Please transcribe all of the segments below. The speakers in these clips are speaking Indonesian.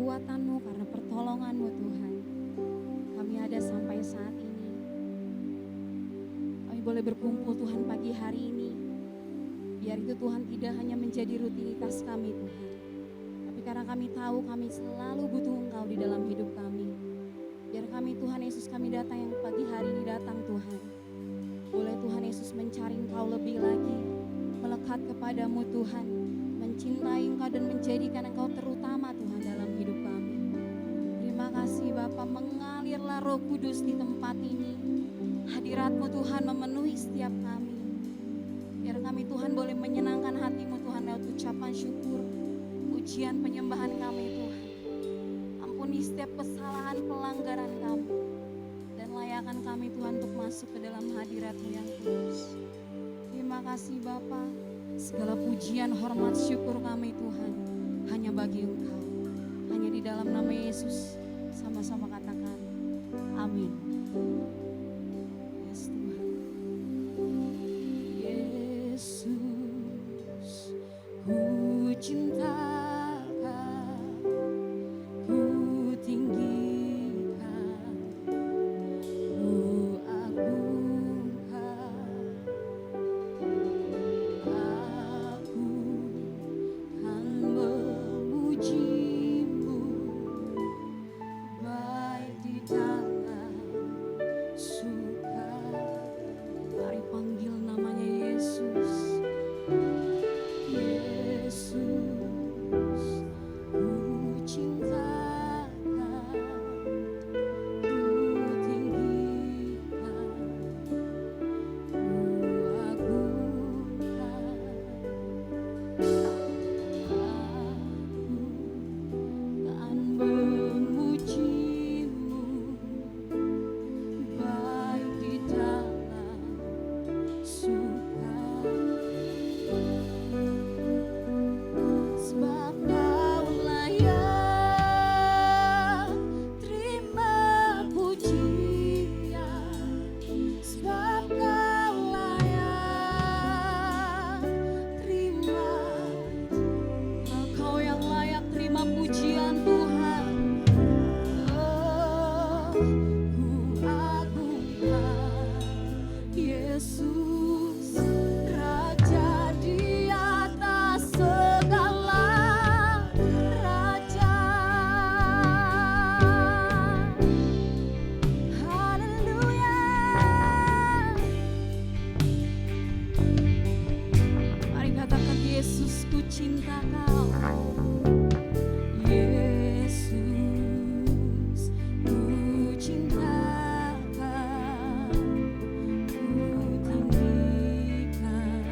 kekuatan-Mu, karena pertolongan-Mu Tuhan. Kami ada sampai saat ini. Kami boleh berkumpul Tuhan pagi hari ini. Biar itu Tuhan tidak hanya menjadi rutinitas kami Tuhan. Tapi karena kami tahu kami selalu butuh Engkau di dalam hidup kami. Biar kami Tuhan Yesus kami datang yang pagi hari ini datang Tuhan. Boleh Tuhan Yesus mencari Engkau lebih lagi. Melekat kepadamu Tuhan. Mencintai Engkau dan menjadikan Engkau terutama Tuhan dalam hidup kami. Terima kasih Bapa, mengalirlah Roh Kudus di tempat ini. Hadirat-Mu Tuhan memenuhi setiap kami. Biar kami Tuhan boleh menyenangkan hati-Mu Tuhan lewat ucapan syukur, pujian penyembahan kami Tuhan. Ampuni setiap kesalahan pelanggaran kami. Dan layakan kami Tuhan untuk masuk ke dalam hadirat-Mu yang kudus. Terima kasih Bapa. Segala pujian, hormat, syukur kami Tuhan hanya bagi Engkau. Hanya di dalam nama Yesus sama-sama katakan amin. Yes Tuhan. Yesus, ku cinta Kau, ku tinggikan, ku agungkan. Aku kan memuji-Mu, baik di dalam suka. Mari panggil namanya Yesus. Yesus, ku cinta Kau, ku tinggikan, ku agungkan. Aku kan memuji-Mu, baik di dalam suka. Sebab Kau layak terima pujian. Sebab Kau layak terima. Kau yang layak terima pujian Tuhan. Oh, ku agungkan Yesus, Raja di atas segala raja. Haleluya. Mari katakan Yesus, ku cinta Kau. Yesus, ku cinta Kau, ku tinggikan,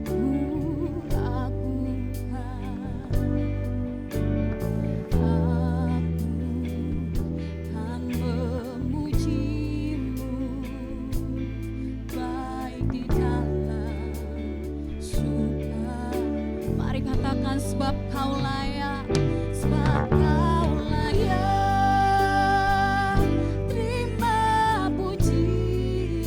ku agungkan. Aku kan memuji-Mu, baik di dalam suka. Mari katakan sebab Kau layak, sebab Kau layak terima pujian.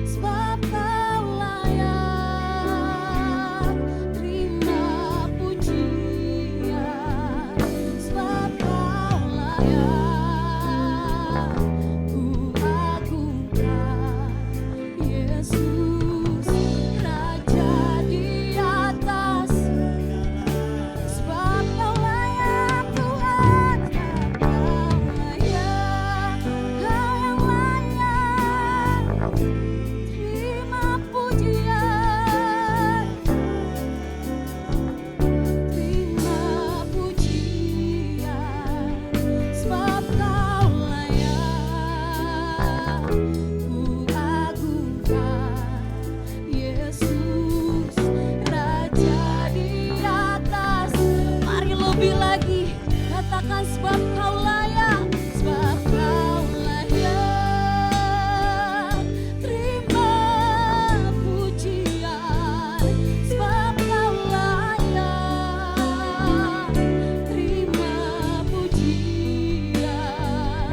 Sebab Kau layak terima pujian. Sebab Kau layak ku agungkan Yesus, Raja di atas. Sebab Kau layak Tuhan, sebab Kau layak, Kau yang layak terima pujian, terima pujian. Sebab Kau layak ku agungkan Yesus, Raja di atas. Mari lebih lagi katakan sebab Kau layak, sebab Kau layak terima pujian. Sebab Kau layak terima pujian.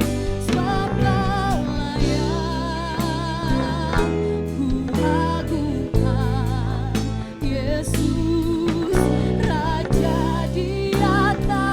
Sebab Kau layak ku agungkan Yesus, Raja di atas.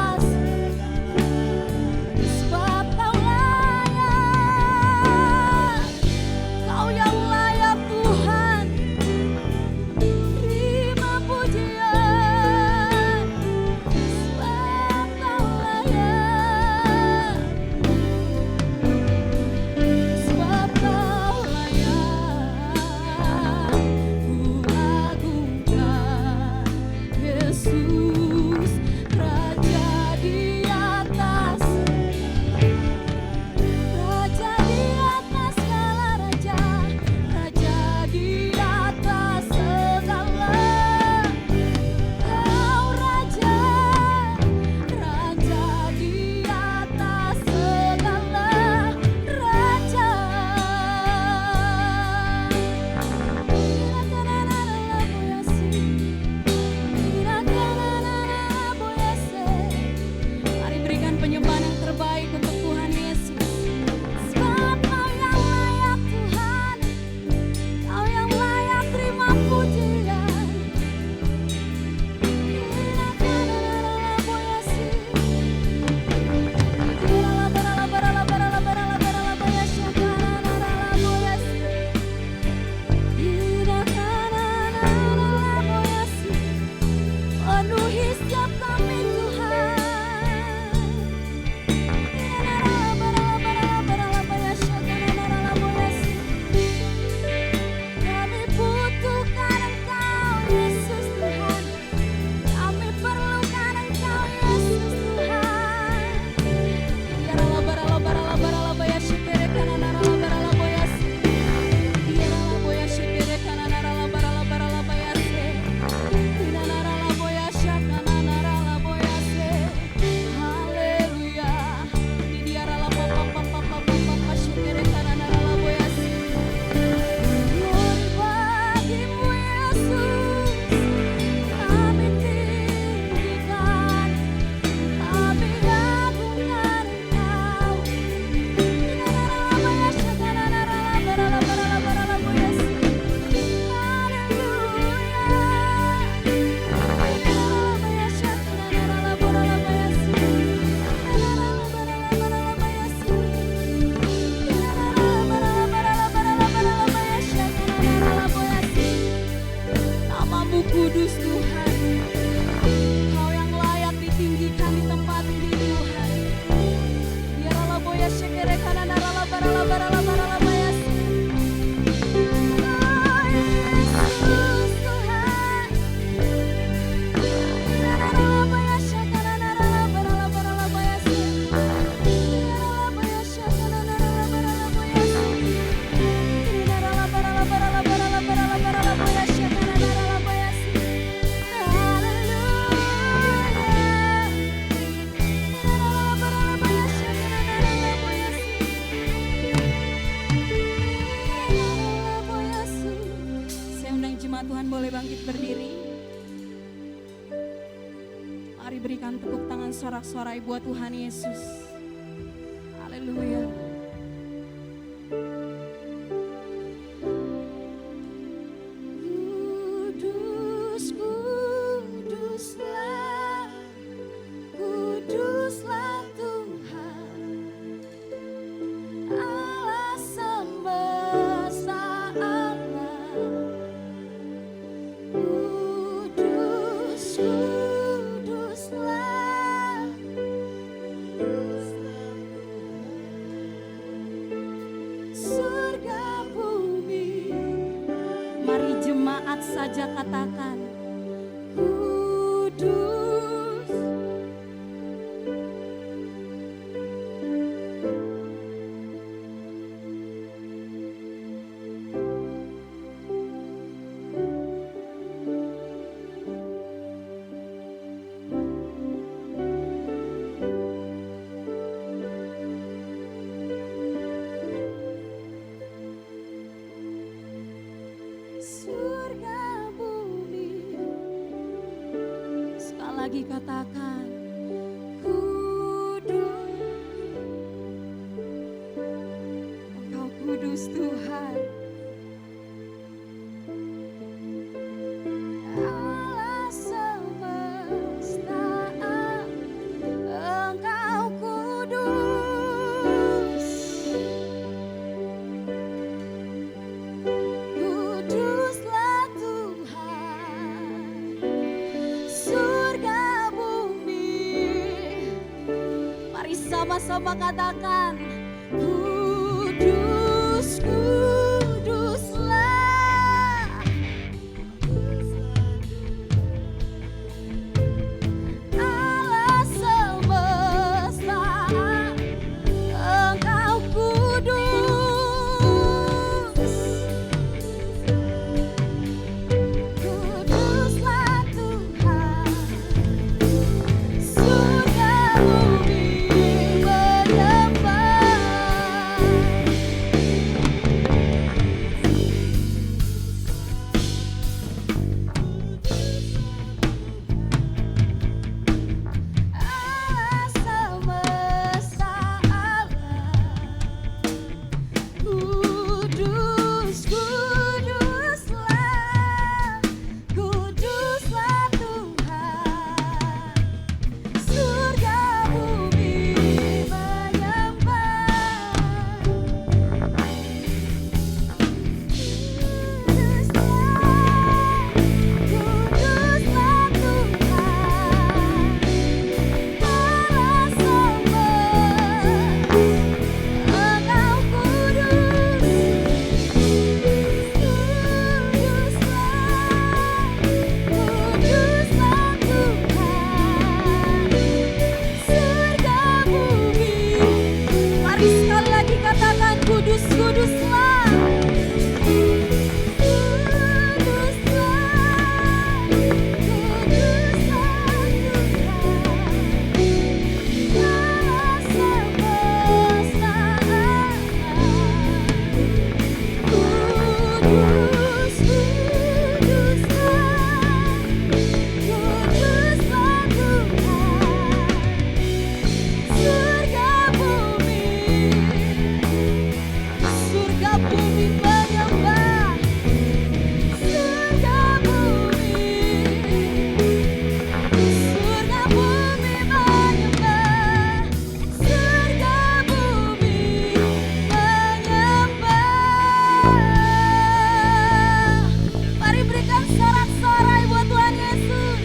Tepuk tangan sorak-sorai buat Tuhan Yesus. Haleluya. Kudus, kuduslah, kuduslah Tuhan, Allah semesta alam. Kudus, kuduslah, surga bumi. Mari jemaat saja katakan, kudus. Surga bumi. Sekali lagi katakan, kudus. Engkau kudus Tuhan, Allah semesta alam. Engkau kudus. Kuduslah Tuhan, surga bumi. Mari sama-sama katakan, kudus, kuduslah, Allah semesta, Engkau kudus. Kuduslah Tuhan, surga bumi menyembah. Allah semesta alam. Kudus, kuduslah, kuduslah Tuhan, surga bumi menyembah. Kuduslah, kuduslah Tuhan, Allah semesta, Engkau kudus. Kuduslah, kuduslah Tuhan, surga bumi. Mari sekali lagi katakan, kudus, kuduslah. Kuduslah, kuduslah Tuhan, Allah semesta alam. Kudus, kuduslah, kuduslah Tuhan, surga bumi. Surga bumi menyembah. Surga bumi. Surga bumi menyembah. Surga bumi menyembah. Mari berikan sorak-sorai buat Tuhan Yesus.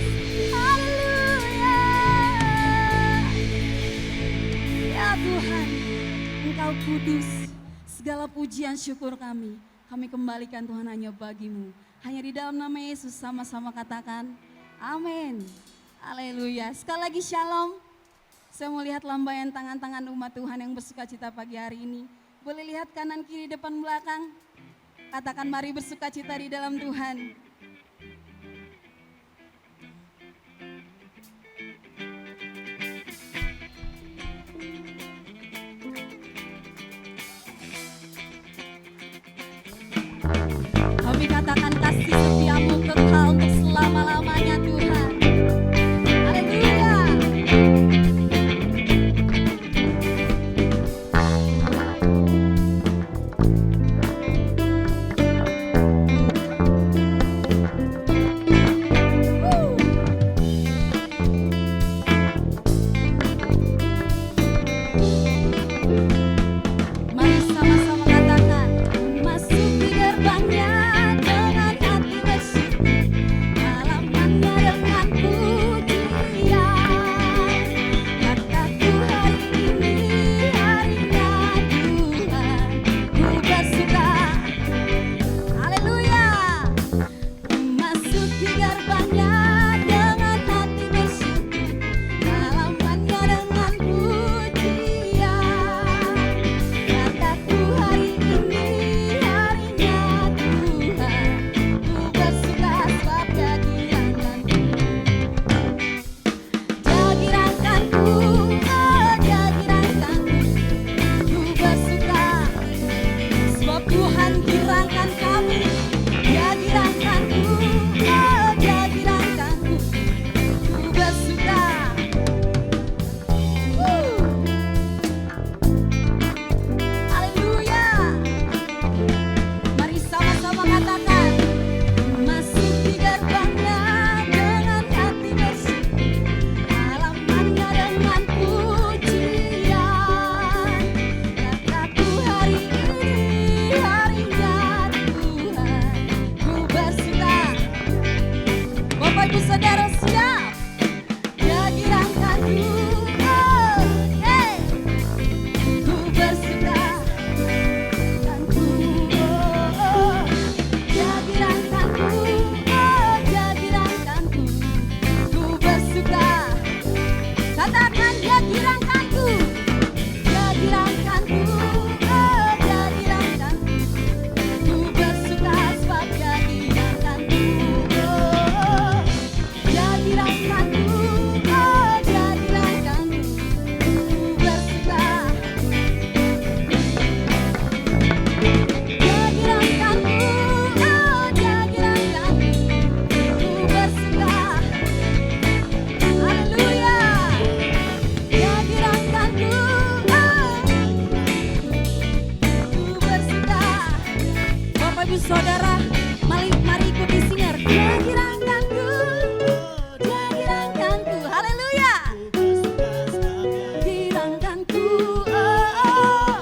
Haleluya. Ya Tuhan, Engkau kudus. Segala pujian syukur kami kembalikan Tuhan hanya bagi-Mu. Hanya di dalam nama Yesus sama-sama katakan, amin. Haleluya. Sekali lagi shalom. Saya mau lihat lambaian tangan-tangan umat Tuhan yang bersukacita pagi hari ini. Boleh lihat kanan kiri depan belakang. Katakan mari bersukacita di dalam Tuhan. Kami katakan kasih setiamu kekal untuk selama-lamanya Tuhan. Haleluya. Katakan Dia girangkanku, Dia girangkanku, oh Dia girangkanku. Ku bersuka sebab Dia girangkanku, oh Dia girangkanku, oh Dia girangkanku. Ku bersuka. Dia girangkanku, oh Dia girangkanku. Ku bersuka. Haleluya. Dia girangkanku, oh ku bersuka. Bapak Ibu Saudara, mari ikuti singer. Dia girangkanku, Dia girangkanku. Haleluya. Girangkanku, oh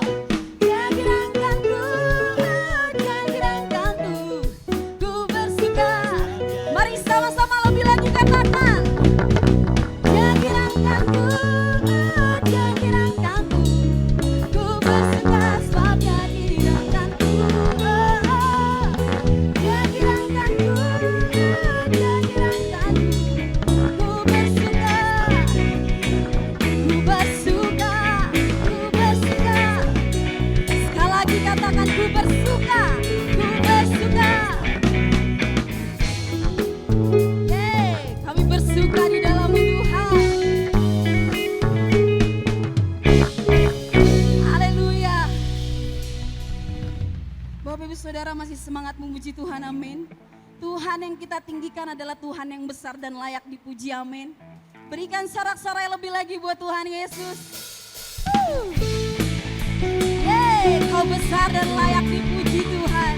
Dia girangkanku, oh Dia girangkanku. Ku bersuka. Mari sama-sama lebih lagi katakan. Dia girangkanku, oh Dia girangkanku. Ku bersuka sebab Dia girangkanku, oh Dia girangkanku, oh Dia girangkanku. Ku bersuka, ku bersuka, ku bersuka. Sekali lagi katakan ku bersuka, ku bersuka. Yeay, kami bersuka di dalam Tuhan. Haleluya. Bapak Ibu Saudara masih semangat memuji Tuhan, amin. Tuhan yang kita tinggikan adalah Tuhan yang besar dan layak dipuji, amin. Berikan sorak-sorai lebih lagi buat Tuhan Yesus. Yeay, Kau besar dan layak dipuji Tuhan.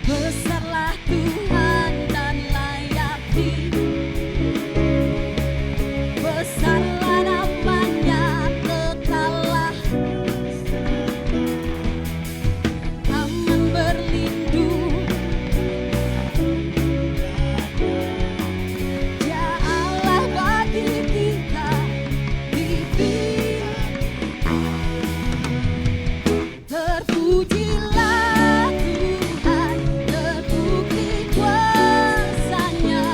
Besarlah Tuhan dan layak besarlah namanya kekallah. Aman berlindung, Dia Allah bagi kita. Terpujilah Tuhan, terbukti kuasa-Nya.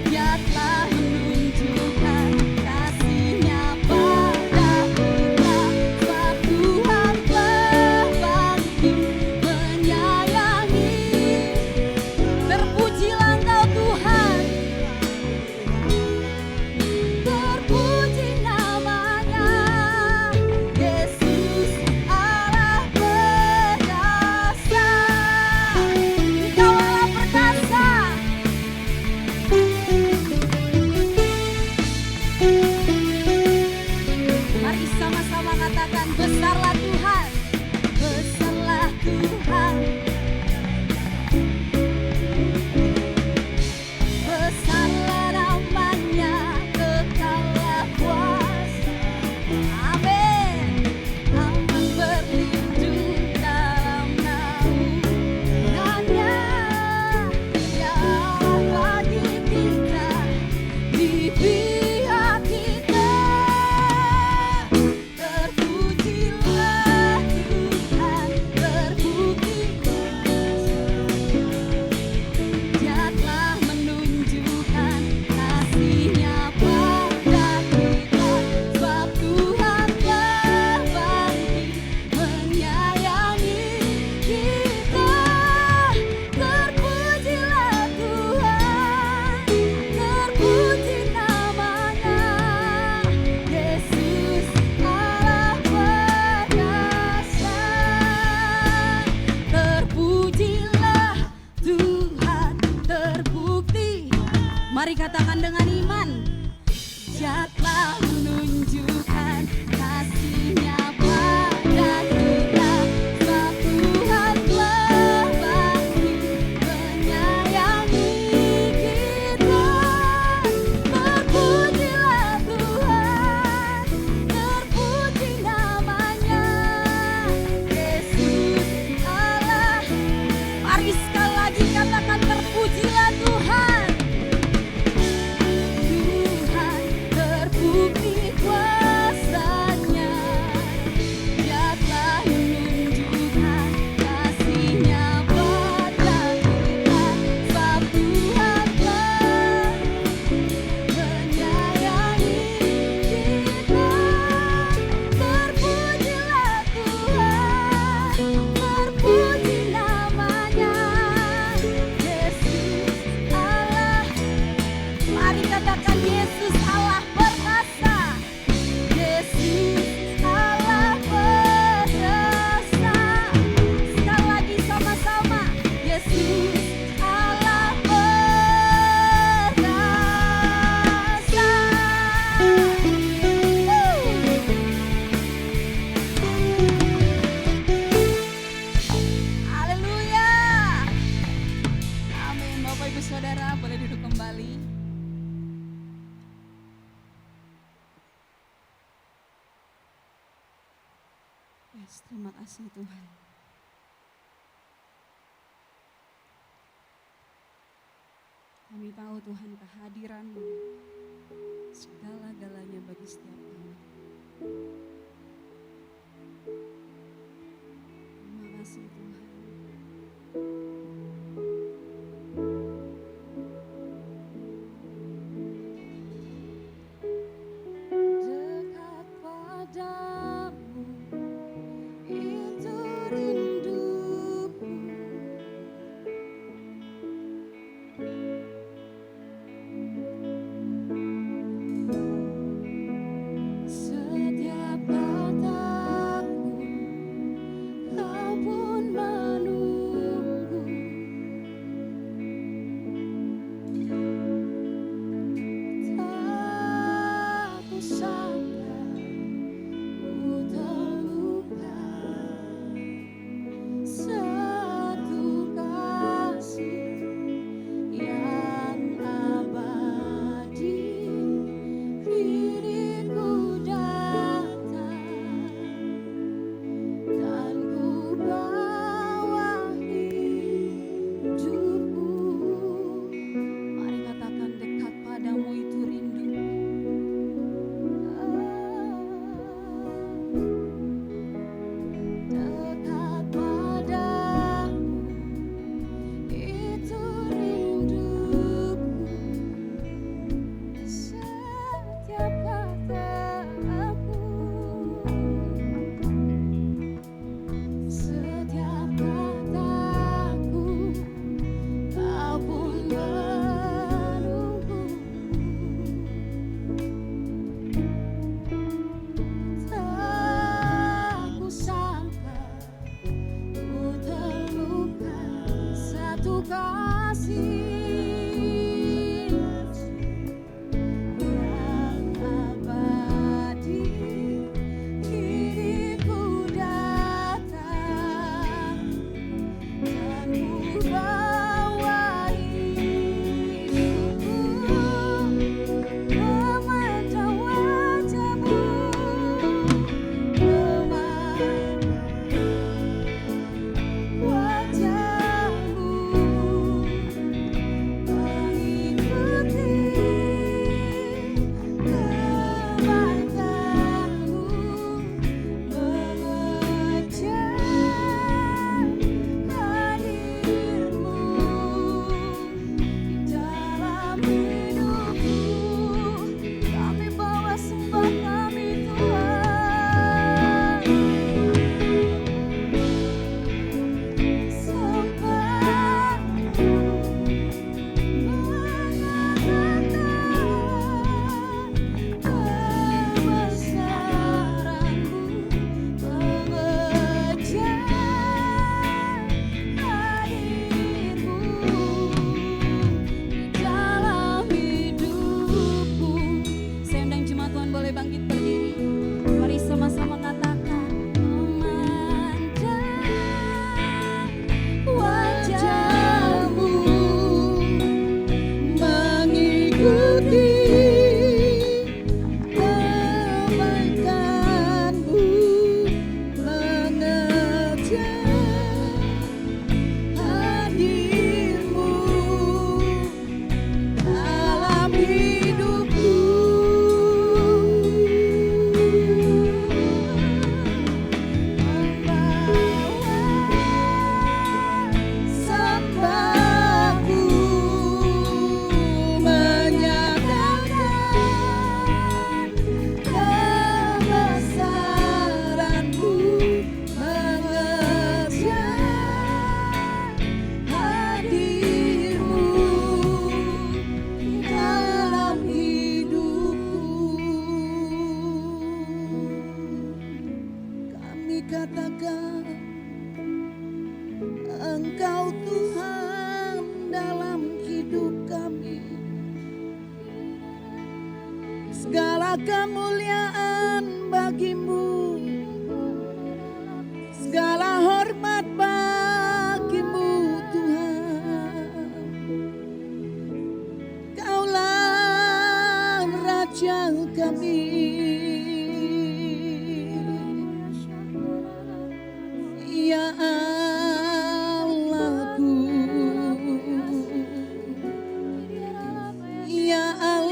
Dia telah menunjukkan kasih-Nya pada kita. Sebab Tuhan berbakti menyayangi. Terpujilah Engkau Tuhan, terpuji namanya. Yesus Allah perkasa, Engkau Allah perkasa. Mari sama-sama katakan besarlah Tuhan, besarlah Tuhan. Besarlah namanya, kekallah kuasa. Amin. Aman berlindung dalam naungannya. Dia Allah bagi kita, di pihak kita. Terpujilah Tuhan, terbukti Dia telah menunjukkan kasih-Nya pada kita. Sebab Tuhan berbakti menyayangi kita. Terpujilah Tuhan, terpuji namanya. Yesus Allah perkasa. Terpujilah Tuhan, terbukti. Mari katakan dengan iman. Dia telah menunjukkan kasih-Nya pada kita. Sebab Tuhan berbakti menyayangi kita. Terpujilah Tuhan, terpuji namanya. Yesus Allah. Mari sekali lagi katakan terpujilah Tuhan. Yes, terima kasih Tuhan. Kami tahu Tuhan kehadiran-Mu segala-galanya bagi setiap kami. Terima kasih Tuhan. Dekat padamu itu rinduku. Setiap kataku kau pun menunggu. Tak kusangka ku terluka. Satu kasih yang abadi kini ku datang dan ku bawa hidupku. Mari katakan dekat padamu itu rindu. Dekat padamu itu rinduku. Setiap kataku, setiap kataku kau pun menunggu. Tak kusangka ku terluka. Satu kasih yang abadi kini ku datang dan ku bawa hidupku. Memandang wajah-Mu, memandang wajah-Mu, kemuliaan bagimu, segala hormat bagimu Tuhan. Kaulah Raja kami, ya Allahku, ya Allahku.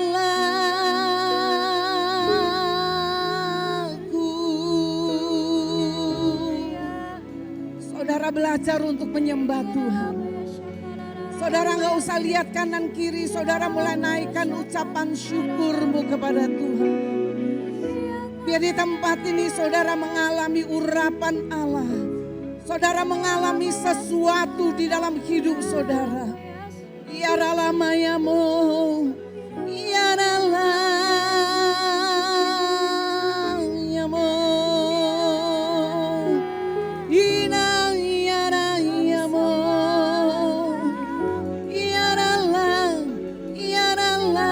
Saudara belajar untuk menyembah Tuhan. Saudara gak usah lihat kanan kiri, saudara mulai naikkan ucapan syukurmu kepada Tuhan. Biar di tempat ini saudara mengalami urapan Allah. Saudara mengalami sesuatu di dalam hidup saudara. Ya Ralamayamo, ya Ralayamo, Ina ya Rayamo, ya Rala, ya Ralayamo.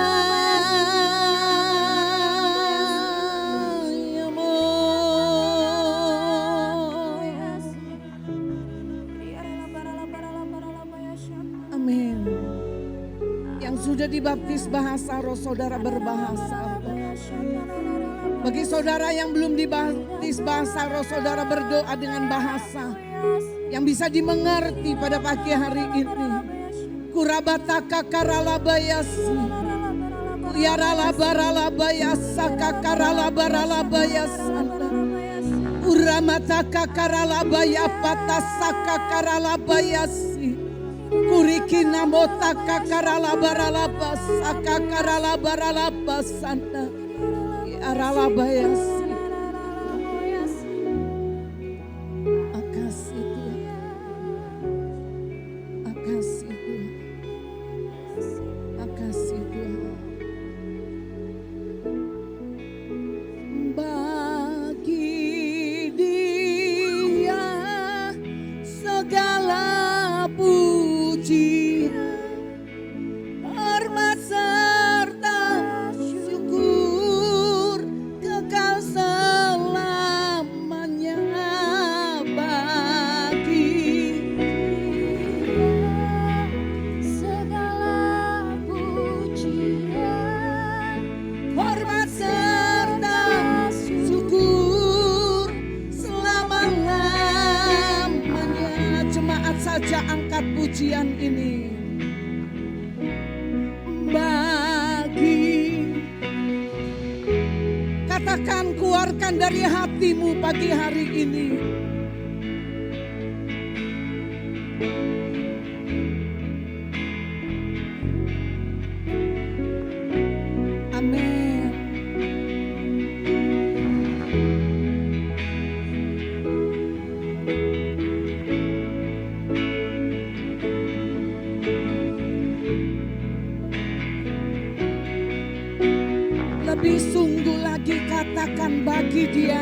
Amin. Yang sudah dibaptis bahasa roh, saudara berbahasa roh. Bagi saudara yang belum dibaptis bahasa roh, saudara berdoa dengan bahasa yang bisa dimengerti pada pagi hari ini. Kurabataka karalabayasi, kuyaralabaralabayasa kakaralabaralabayasana, uramataka karalabaya patasaka karalabayasi, kurikina motaka karalabaralabasaka karalabaralabasana, yaralabayasi. Makasih Tuhan, makasih Tuhan, makasih Tuhan. Bagi Dia segala pujian, hormat serta syukur kekal selamanya. Bagi segala pujian, hormat serta syukur selama-lamanya. Jemaat saja angkat pujian ini. Bagi, katakan, keluarkan dari hatimu pagi hari ini. Amin. Lebih sungguh lagi katakan bagi Dia.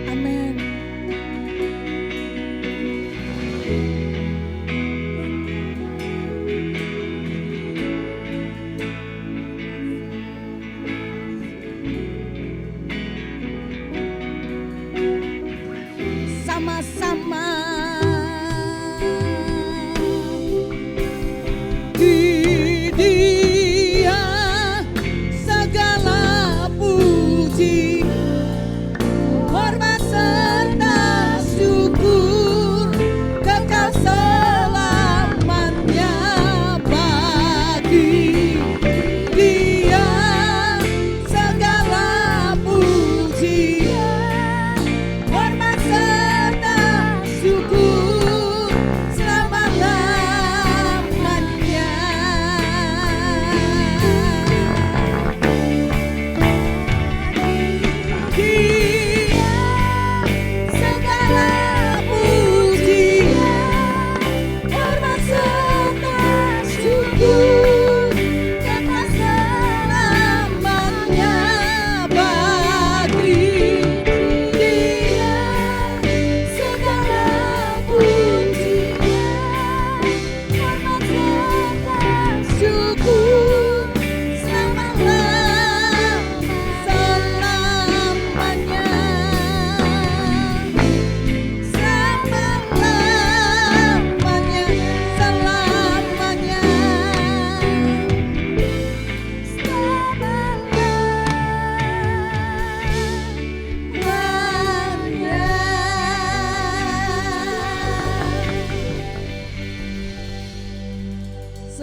Amin.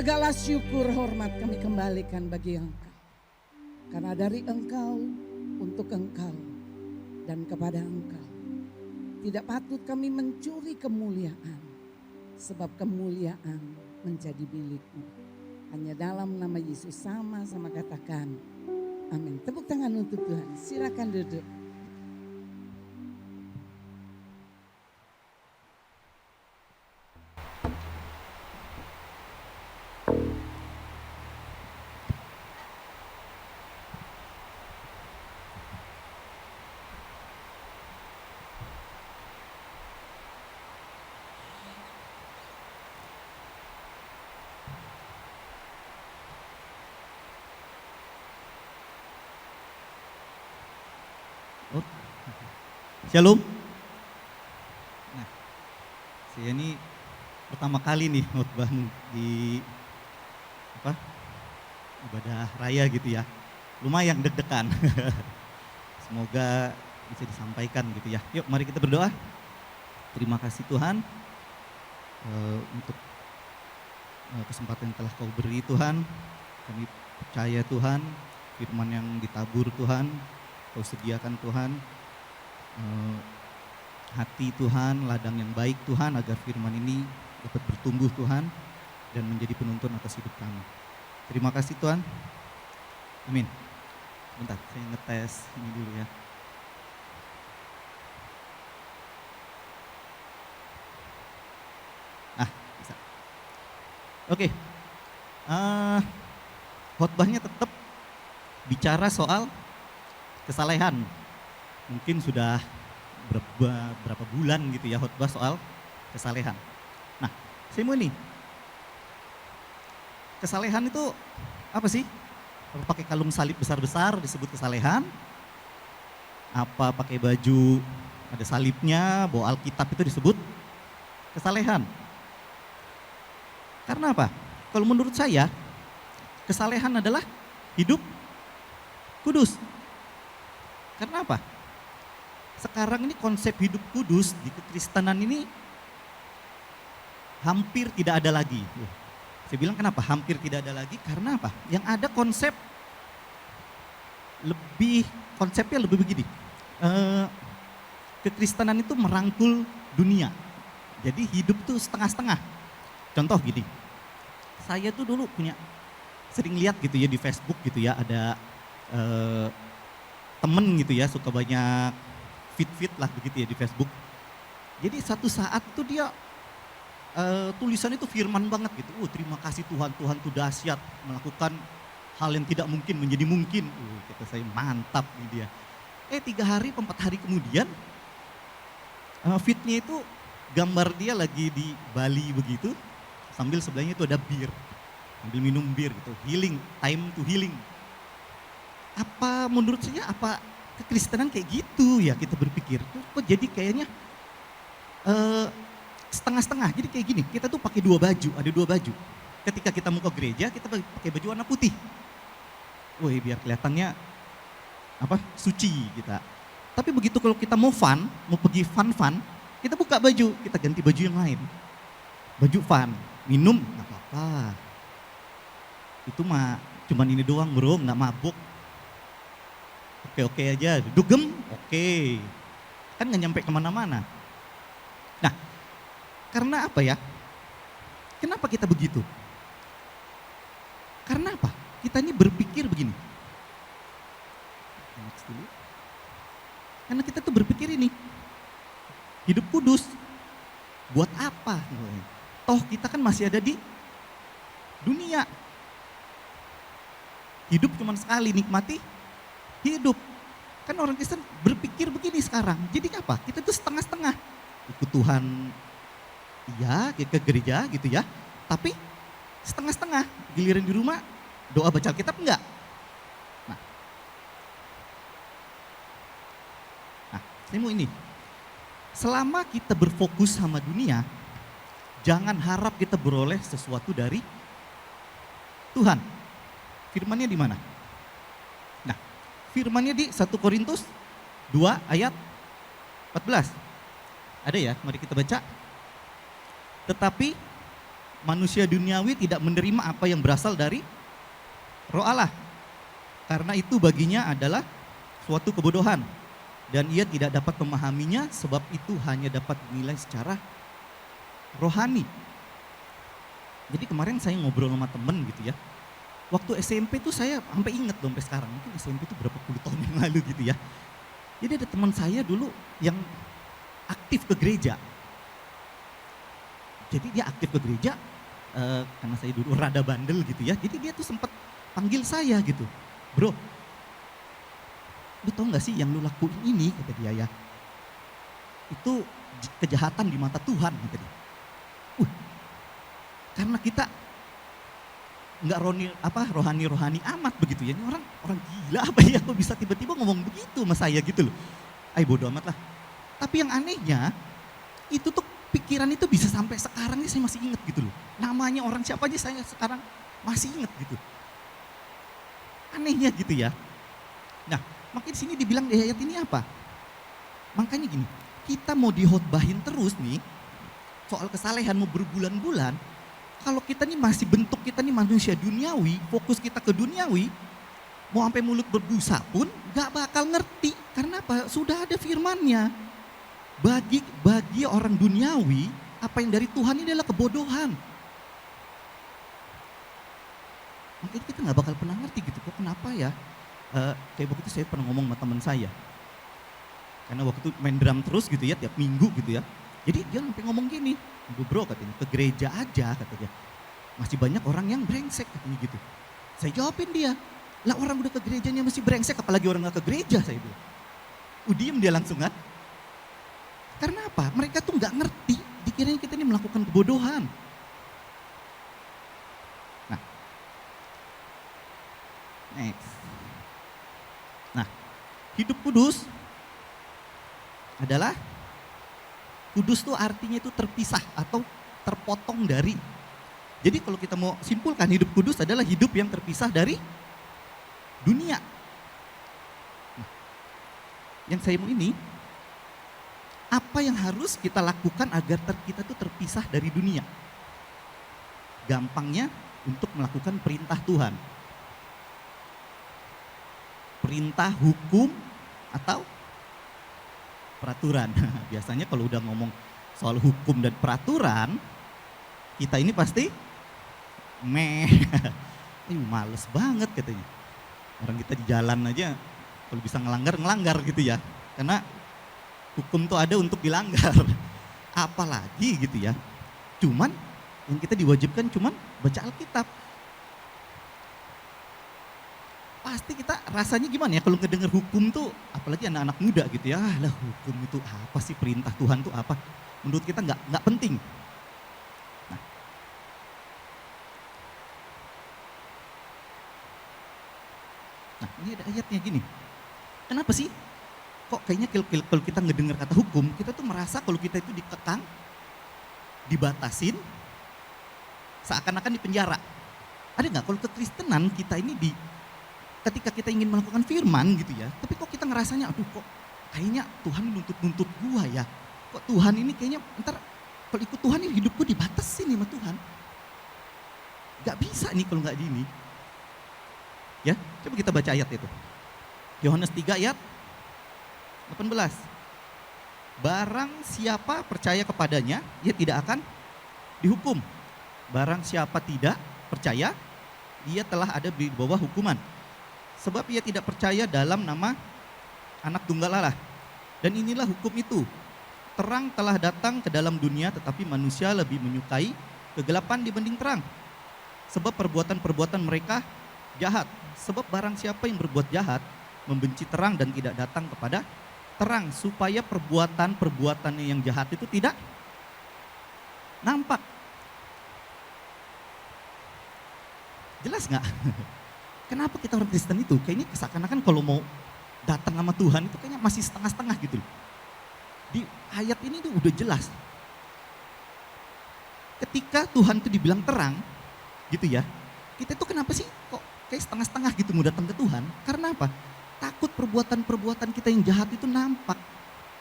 Segala syukur hormat kami kembalikan bagi Engkau. Karena dari Engkau, untuk Engkau, dan kepada Engkau. Tidak patut kami mencuri kemuliaan, sebab kemuliaan menjadi milik-Mu. Hanya dalam nama Yesus sama-sama katakan, amin. Tepuk tangan untuk Tuhan, silakan duduk. Oh, Shalom. Nah, saya ini pertama kali nih khotbah di ibadah raya gitu ya. Lumayan deg-degan. Semoga bisa disampaikan gitu ya. Yuk mari kita berdoa. Terima kasih Tuhan untuk kesempatan yang telah Kau beri Tuhan. Kami percaya Tuhan, firman yang ditabur Tuhan, Kau sediakan Tuhan, hati Tuhan, ladang yang baik Tuhan, agar firman ini dapat bertumbuh Tuhan dan menjadi penuntun atas hidup kami. Terima kasih Tuhan. Amin. Bentar, saya ngetes ini dulu ya. Bisa. Oke. Khotbahnya tetap bicara soal kesalehan. Mungkin sudah berapa bulan gitu ya khotbah soal kesalehan. Nah, saya mau nih. Kesalehan itu apa sih? Kalau pakai kalung salib besar-besar disebut kesalehan. Apa pakai baju ada salibnya, bawa Alkitab itu disebut kesalehan. Karena apa? Kalau menurut saya, kesalehan adalah hidup kudus. Karena apa? Sekarang ini konsep hidup kudus di kekristenan ini hampir tidak ada lagi. Saya bilang kenapa hampir tidak ada lagi? Karena apa? Yang ada konsepnya lebih begini. Kekristenan itu merangkul dunia. Jadi hidup tuh setengah-setengah. Contoh gini, saya tuh dulu sering lihat gitu ya di Facebook gitu ya, ada temen gitu ya, suka banyak feed lah begitu ya di Facebook. Jadi satu saat tuh dia tulisan itu firman banget gitu. Terima kasih Tuhan, Tuhan tuh dahsyat melakukan hal yang tidak mungkin menjadi mungkin. Kata saya mantap nih dia. 3 hari, 4 hari kemudian feednya itu gambar dia lagi di Bali begitu. Sambil sebelahnya itu ada bir, sambil minum bir gitu. Healing, time to healing. Apa menurut saya apa kekristenan kayak gitu ya kita berpikir. Kok jadi kayaknya setengah-setengah. Jadi kayak gini, kita tuh pakai 2 baju, ada 2 baju. Ketika kita mau ke gereja, kita pakai baju warna putih. Biar kelihatannya suci kita. Tapi begitu kalau kita mau pergi fun, kita buka baju, kita ganti baju yang lain. Baju fun, minum nggak apa-apa. Itu mah cuman ini doang bro, nggak mabuk. Oke aja, dugem, oke. Kan nggak nyampe kemana-mana. Nah, karena apa ya? Kenapa kita begitu? Karena apa? Kita ini berpikir begini. Karena kita tuh berpikir ini, hidup kudus, buat apa? Toh kita kan masih ada di dunia. Hidup cuma sekali, nikmati hidup. Kan orang Kristen berpikir begini sekarang. Jadi apa? Kita tuh setengah-setengah. Ikut Tuhan, iya, ke gereja gitu ya. Tapi setengah-setengah. Giliran di rumah, doa baca Alkitab enggak. Nah, saya mau ini. Selama kita berfokus sama dunia, jangan harap kita beroleh sesuatu dari Tuhan. Firmannya di mana? Nah, firmannya di 1 Korintus 2 ayat 14. Ada ya, mari kita baca. Tetapi manusia duniawi tidak menerima apa yang berasal dari Roh Allah. Karena itu baginya adalah suatu kebodohan. Dan ia tidak dapat memahaminya sebab itu hanya dapat dinilai secara rohani. Jadi kemarin saya ngobrol sama temen gitu ya. Waktu SMP tuh saya sampai inget dong sampai sekarang. Mungkin SMP tuh berapa puluh tahun yang lalu gitu ya. Jadi ada teman saya dulu yang aktif ke gereja. Jadi dia aktif ke gereja karena saya dulu rada bandel gitu ya. Jadi dia tuh sempat panggil saya gitu. Bro, lu tau gak sih yang lu lakuin ini, kata dia ya. Itu kejahatan di mata Tuhan, kata dia. Karena kita nggak rohani amat begitu ya. Ini orang gila apa ya, kok bisa tiba-tiba ngomong begitu sama saya gitu loh. Bodo amat lah. Tapi yang anehnya, itu tuh pikiran itu bisa sampai sekarang ini saya masih ingat gitu loh. Namanya orang siapa aja saya sekarang masih ingat gitu. Anehnya gitu ya. Nah, makanya di sini dibilang di ayat ini apa? Makanya gini, kita mau dihotbahin terus nih soal kesalehan mau berbulan-bulan. Kalau kita nih masih bentuk kita nih manusia duniawi, fokus kita ke duniawi, mau sampai mulut berbusa pun gak bakal ngerti. Karena apa? Sudah ada firmannya. Bagi orang duniawi, apa yang dari Tuhan ini adalah kebodohan. Mungkin kita gak bakal pernah ngerti gitu, kok kenapa ya? Kayak begitu saya pernah ngomong sama teman saya. Karena waktu itu main drum terus gitu ya, tiap minggu gitu ya. Jadi dia sampai ngomong gini, bro katanya, ke gereja aja katanya. Masih banyak orang yang brengsek katanya gitu. Saya jawabin dia, lah orang udah ke gerejanya masih brengsek, apalagi orang gak ke gereja, saya bilang. Diem dia langsung kan. Karena apa? Mereka tuh gak ngerti, dikiranya kita ini melakukan kebodohan. Nah, next. Nah, hidup kudus adalah, kudus tuh artinya itu terpisah atau terpotong dari. Jadi kalau kita mau simpulkan, hidup kudus adalah hidup yang terpisah dari dunia. Nah, yang saya mau ini, apa yang harus kita lakukan agar kita tuh terpisah dari dunia? Gampangnya untuk melakukan perintah Tuhan. Perintah, hukum, atau peraturan. Biasanya kalau udah ngomong soal hukum dan peraturan, kita ini pasti males banget katanya. Orang kita di jalan aja kalau bisa ngelanggar gitu ya. Karena hukum tuh ada untuk dilanggar. Apalagi gitu ya. Cuman yang kita diwajibkan cuman baca Alkitab. Pasti kita rasanya gimana ya kalau ngedenger hukum tuh, apalagi anak-anak muda gitu ya, lah hukum itu apa sih, perintah Tuhan tuh apa? Menurut kita nggak penting. Nah, ini ada ayatnya gini. Kenapa sih? Kok kayaknya kalau kita ngedengar kata hukum, kita tuh merasa kalau kita itu dikekang, dibatasin, seakan-akan di penjara. Ada nggak kalau kekristenan kita ini ketika kita ingin melakukan firman gitu ya, tapi kok kita ngerasanya, aduh kok kayaknya Tuhan nuntut gua ya. Kok Tuhan ini kayaknya ntar kalau ikut Tuhan ini hidupku dibatasin nih sama Tuhan. Gak bisa nih kalau gak gini. Ya, coba kita baca ayat itu. Yohanes 3 ayat 18. Barang siapa percaya kepadanya, ia tidak akan dihukum. Barang siapa tidak percaya, ia telah ada di bawah hukuman. Sebab ia tidak percaya dalam nama Anak Tunggal Allah. Dan inilah hukum itu. Terang telah datang ke dalam dunia, tetapi manusia lebih menyukai kegelapan dibanding terang. Sebab perbuatan-perbuatan mereka jahat. Sebab barang siapa yang berbuat jahat, membenci terang dan tidak datang kepada terang. Supaya perbuatan-perbuatannya yang jahat itu tidak nampak. Jelas gak? Kenapa kita orang Kristen itu kayaknya seakan-akan kalau mau datang sama Tuhan itu kayaknya masih setengah-setengah gitu loh. Di ayat ini tuh udah jelas. Ketika Tuhan itu dibilang terang gitu ya, kita tuh kenapa sih kok kayak setengah-setengah gitu mau datang ke Tuhan? Karena apa? Takut perbuatan-perbuatan kita yang jahat itu nampak.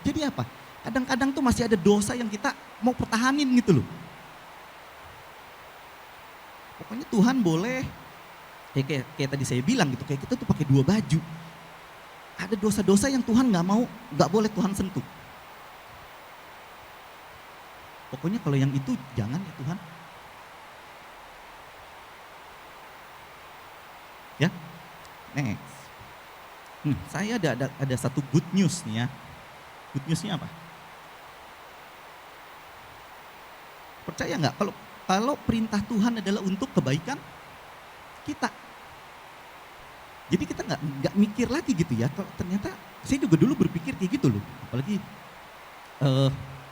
Jadi apa? Kadang-kadang tuh masih ada dosa yang kita mau pertahanin gitu loh. Pokoknya Tuhan boleh, kayak tadi saya bilang gitu, kayak kita tuh pakai dua baju. Ada dosa-dosa yang Tuhan nggak boleh Tuhan sentuh. Pokoknya kalau yang itu jangan ya Tuhan. Ya, next. Saya ada satu good news nih ya. Good newsnya apa? Percaya nggak kalau perintah Tuhan adalah untuk kebaikan kita. Jadi kita nggak mikir lagi gitu ya. Kalau ternyata saya juga dulu berpikir kayak gitu loh. Apalagi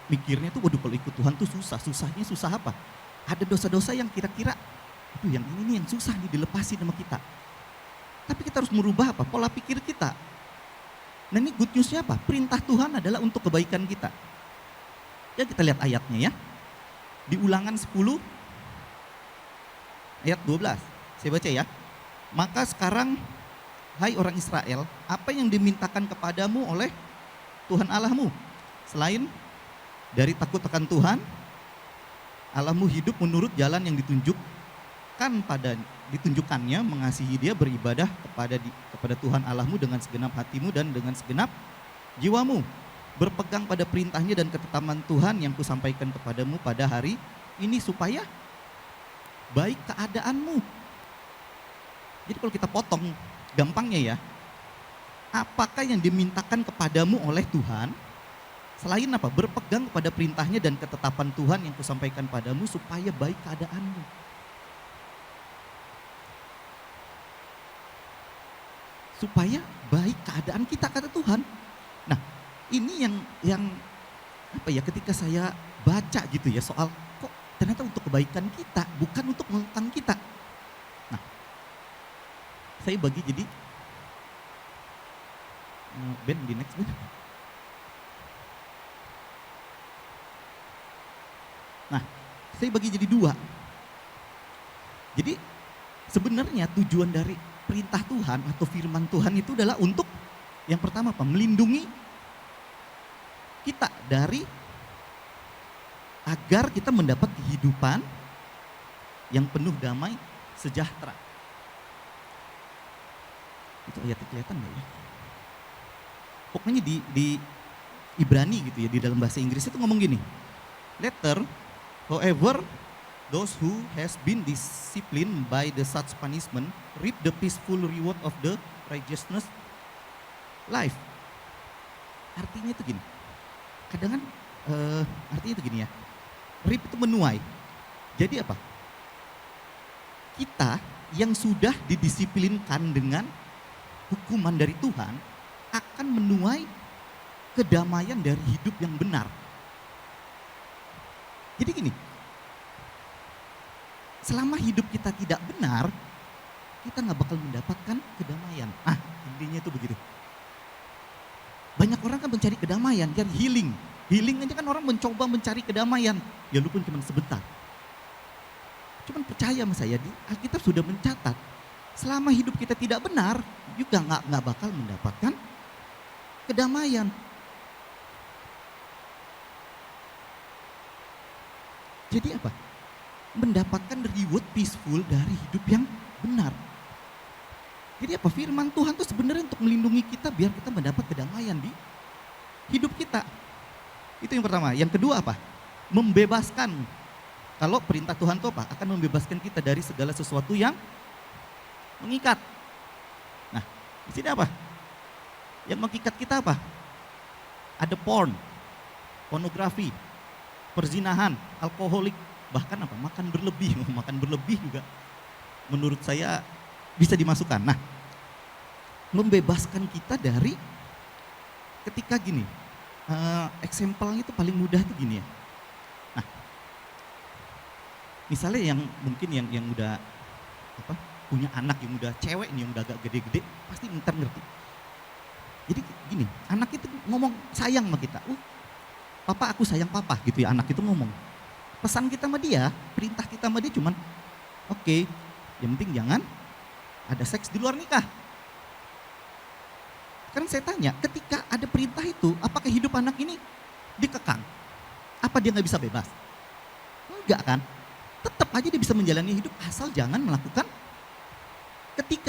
mikirnya tuh, waduh kalau ikut Tuhan tuh susah. Susahnya susah apa? Ada dosa-dosa yang kira-kira, aduh yang ini nih yang susah nih dilepasin sama kita. Tapi kita harus merubah apa? Pola pikir kita. Nah ini good newsnya apa? Perintah Tuhan adalah untuk kebaikan kita. Ya kita lihat ayatnya ya. Di Ulangan 10 ayat 12. Saya baca ya. Maka sekarang, hai orang Israel, apa yang dimintakan kepadamu oleh Tuhan Allahmu? Selain dari takut akan Tuhan, Allahmu hidup menurut jalan yang ditunjukkannya, mengasihi Dia, beribadah kepada Tuhan Allahmu dengan segenap hatimu dan dengan segenap jiwamu, berpegang pada perintahnya dan ketetapan Tuhan yang kusampaikan kepadamu pada hari ini supaya baik keadaanmu. Jadi kalau kita potong gampangnya ya, apakah yang dimintakan kepadamu oleh Tuhan selain apa? Berpegang kepada perintahnya dan ketetapan Tuhan yang kusampaikan padamu supaya baik keadaanmu. Supaya baik keadaan kita, kata Tuhan. Nah, ini yang apa ya, ketika saya baca gitu ya soal kok ternyata untuk kebaikan kita, bukan untuk mengekang kita. Nah, saya bagi jadi Ben di next Ben. Nah, saya bagi jadi dua. Jadi sebenarnya tujuan dari perintah Tuhan atau firman Tuhan itu adalah untuk yang pertama apa? Melindungi kita dari agar kita mendapat kehidupan yang penuh damai sejahtera. Itu ayatnya kelihatan nggak ya? Pokoknya di Ibrani gitu ya, di dalam bahasa Inggris itu ngomong gini. Later, however, those who has been disciplined by the such punishment reap the peaceful reward of the righteousness life. Artinya itu gini. Kadang kan artinya itu gini ya. Reap itu menuai. Jadi apa? Kita yang sudah didisiplinkan dengan hukuman dari Tuhan akan menuai kedamaian dari hidup yang benar. Jadi gini, selama hidup kita tidak benar, kita nggak bakal mendapatkan kedamaian. Intinya itu begitu. Banyak orang kan mencari kedamaian, cari healing. Healing aja kan orang mencoba mencari kedamaian. Ya lu pun cuma sebentar. Cuman percaya sama saya, di Alkitab sudah mencatat, selama hidup kita tidak benar, juga nggak bakal mendapatkan kedamaian. Jadi apa? Mendapatkan reward peaceful dari hidup yang benar. Jadi apa? Firman Tuhan itu sebenarnya untuk melindungi kita biar kita mendapat kedamaian di hidup kita. Itu yang pertama. Yang kedua apa? Membebaskan. Kalau perintah Tuhan itu apa? Akan membebaskan kita dari segala sesuatu yang mengikat. Nah, di sini apa? Yang mengikat kita apa? Ada pornografi, perzinahan, alkoholik, bahkan apa? Makan berlebih. Makan berlebih juga menurut saya bisa dimasukkan. Nah, membebaskan kita dari ketika gini, example-nya itu paling mudah itu gini ya. Nah, misalnya yang mungkin yang udah apa, punya anak yang udah cewek nih, yang udah agak gede-gede, pasti ntar ngerti. Jadi gini, anak itu ngomong sayang sama kita. Papa aku sayang papa gitu ya, anak itu ngomong. Pesan kita sama dia, perintah kita sama dia cuman oke, yang penting jangan ada seks di luar nikah. Sekarang saya tanya, ketika ada perintah itu, apakah hidup anak ini dikekang? Apa dia nggak bisa bebas? Enggak kan? Tetap apa aja dia bisa menjalani hidup asal jangan melakukan. Ketika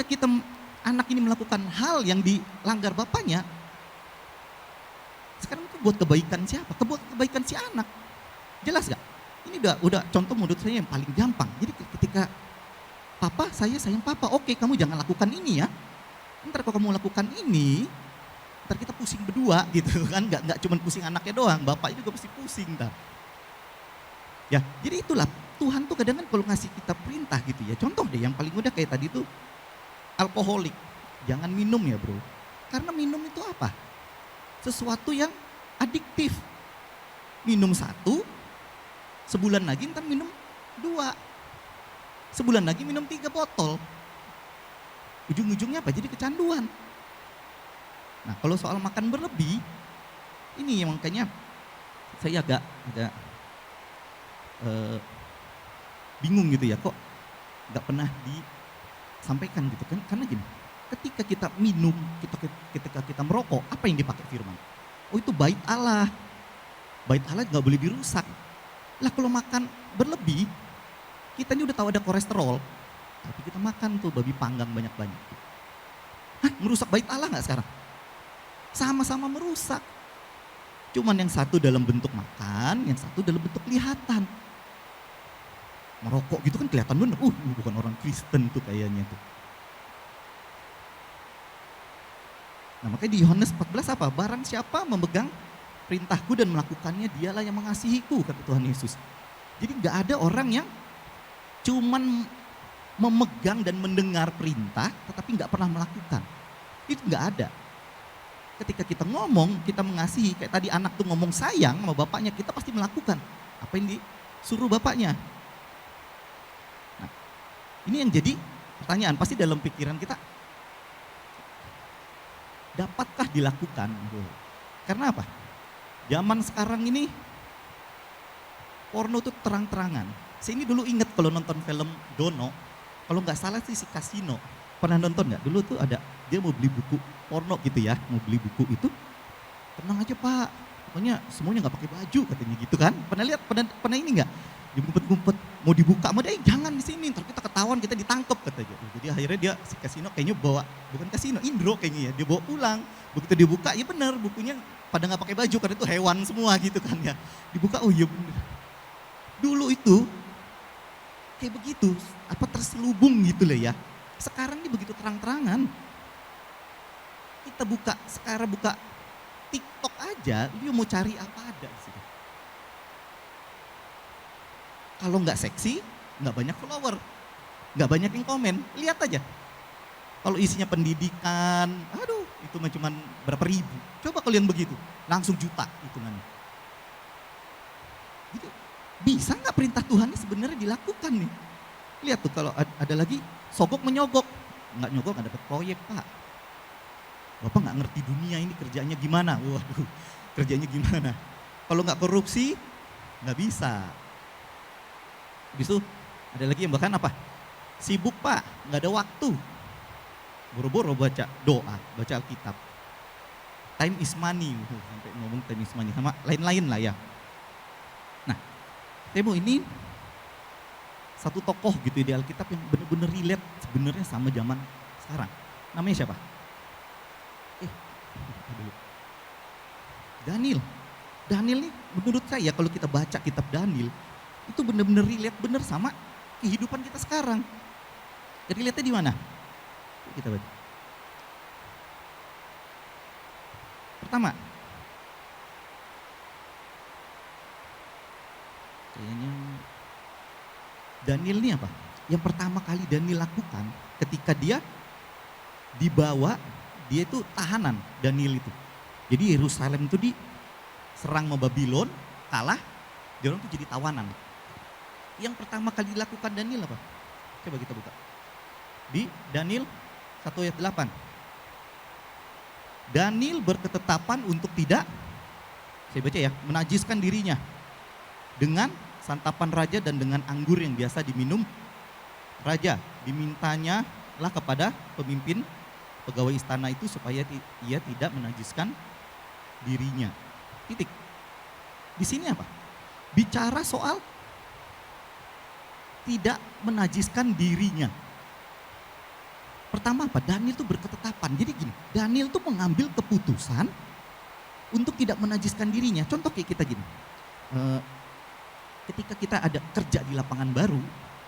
anak ini melakukan hal yang dilanggar bapaknya, sekarang itu buat kebaikan siapa? Buat kebaikan si anak. Jelas gak? Ini udah contoh menurut saya yang paling gampang. Jadi ketika papa, saya sayang papa, oke kamu jangan lakukan ini ya. Ntar kalau kamu lakukan ini, ntar kita pusing berdua gitu kan. Gak cuma pusing anaknya doang, bapaknya juga pasti pusing ntar. Ya, jadi itulah Tuhan tuh kadang kan kalau ngasih kita perintah gitu ya. Contoh deh yang paling mudah kayak tadi tuh alkoholik. Jangan minum ya bro. Karena minum itu apa? Sesuatu yang adiktif. Minum 1, sebulan lagi ntar minum 2. Sebulan lagi minum 3 botol. Ujung-ujungnya apa? Jadi kecanduan. Nah kalau soal makan berlebih, ini yang makanya saya agak bingung gitu ya, kok gak pernah disampaikan gitu kan. Karena gini, ketika kita minum, ketika kita merokok, apa yang dipakai firman? Oh itu bait Allah. Bait Allah gak boleh dirusak. Lah kalau makan berlebih, kita ini udah tahu ada kolesterol, tapi kita makan tuh babi panggang banyak-banyak. Hah, merusak bait Allah gak sekarang? Sama-sama merusak. Cuman yang satu dalam bentuk makan, yang satu dalam bentuk kelihatan. Merokok gitu kan kelihatan bener, bukan orang Kristen tuh kayaknya tuh. Nah makanya di Yohanes 14 apa? Barang siapa memegang perintahku dan melakukannya, dialah yang mengasihiku, kata Tuhan Yesus. Jadi gak ada orang yang cuman memegang dan mendengar perintah tetapi gak pernah melakukan. Itu gak ada. Ketika kita ngomong, kita mengasihi, kayak tadi anak tuh ngomong sayang sama bapaknya, kita pasti melakukan apa yang disuruh bapaknya. Nah, ini yang jadi pertanyaan, pasti dalam pikiran kita, dapatkah dilakukan? Karena apa? Zaman sekarang ini porno tuh terang-terangan. Saya ini dulu inget kalau nonton film Dono, kalau nggak salah sih si Kasino. Pernah nonton nggak? Dulu tuh ada, dia mau beli buku porno gitu ya, mau beli buku itu. Tenang aja pak, pokoknya semuanya nggak pakai baju katanya gitu kan. Pernah lihat? Pernah ini nggak? Digumpet-gumpet, mau dibuka, mau jangan di sini, ntar kita ketahuan, kita ditangkep katanya. Jadi akhirnya dia si Kasino kayaknya bawa, bukan Kasino, Indro kayaknya ya, dia bawa pulang. Begitu dibuka, ya benar bukunya pada nggak pakai baju karena itu hewan semua gitu kan ya. Dibuka, oh iya bener. Dulu itu kayak begitu, apa terselubung gitu lah ya. Sekarang ini begitu terang-terangan. Kita sekarang buka TikTok aja, dia mau cari apa ada di situ. Kalau nggak seksi, nggak banyak follower, nggak banyak yang komen, lihat aja. Kalau isinya pendidikan, aduh itu mah cuman berapa ribu. Coba kalau yang begitu, langsung juta hitungannya. Gitu. Bisa nggak perintah Tuhan ini sebenarnya dilakukan nih? Lihat tuh kalau ada lagi sogok menyogok, nggak nyogok nggak dapat proyek pak. Bapak nggak ngerti dunia ini kerjanya gimana? Waduh, kerjanya gimana? Kalau nggak korupsi, nggak bisa. Habis itu ada lagi yang bahkan apa? Sibuk pak, nggak ada waktu. Boro-boro baca doa, baca Alkitab. Time is money, sampai ngomong time is money sama lain-lain lah ya. Nah, saya mau ini satu tokoh gitu di Alkitab yang benar-benar relate sebenarnya sama zaman sekarang. Namanya siapa? Daniel. Daniel nih menurut saya kalau kita baca kitab Daniel itu benar-benar relate benar sama kehidupan kita sekarang. Relate-nya di mana? Kita baca. Pertama, kayaknya Daniel ini apa? Yang pertama kali Daniel lakukan ketika dia dibawa, dia itu tahanan Daniel itu. Jadi Yerusalem itu diserang sama Babylon, kalah, dia orang itu jadi tawanan. Yang pertama kali dilakukan Daniel apa? Coba kita buka. Di Daniel 1 ayat 8. Daniel berketetapan untuk tidak, saya baca ya, menajiskan dirinya dengan santapan raja dan dengan anggur yang biasa diminum raja. Dimintanya lah kepada pemimpin pegawai istana itu supaya ia tidak menajiskan dirinya. Titik. Di sini apa? Bicara soal tidak menajiskan dirinya. Pertama apa? Daniel tuh berketetapan. Jadi gini, Daniel tuh mengambil keputusan untuk tidak menajiskan dirinya. Contoh kayak kita gini, ketika kita ada kerja di lapangan baru,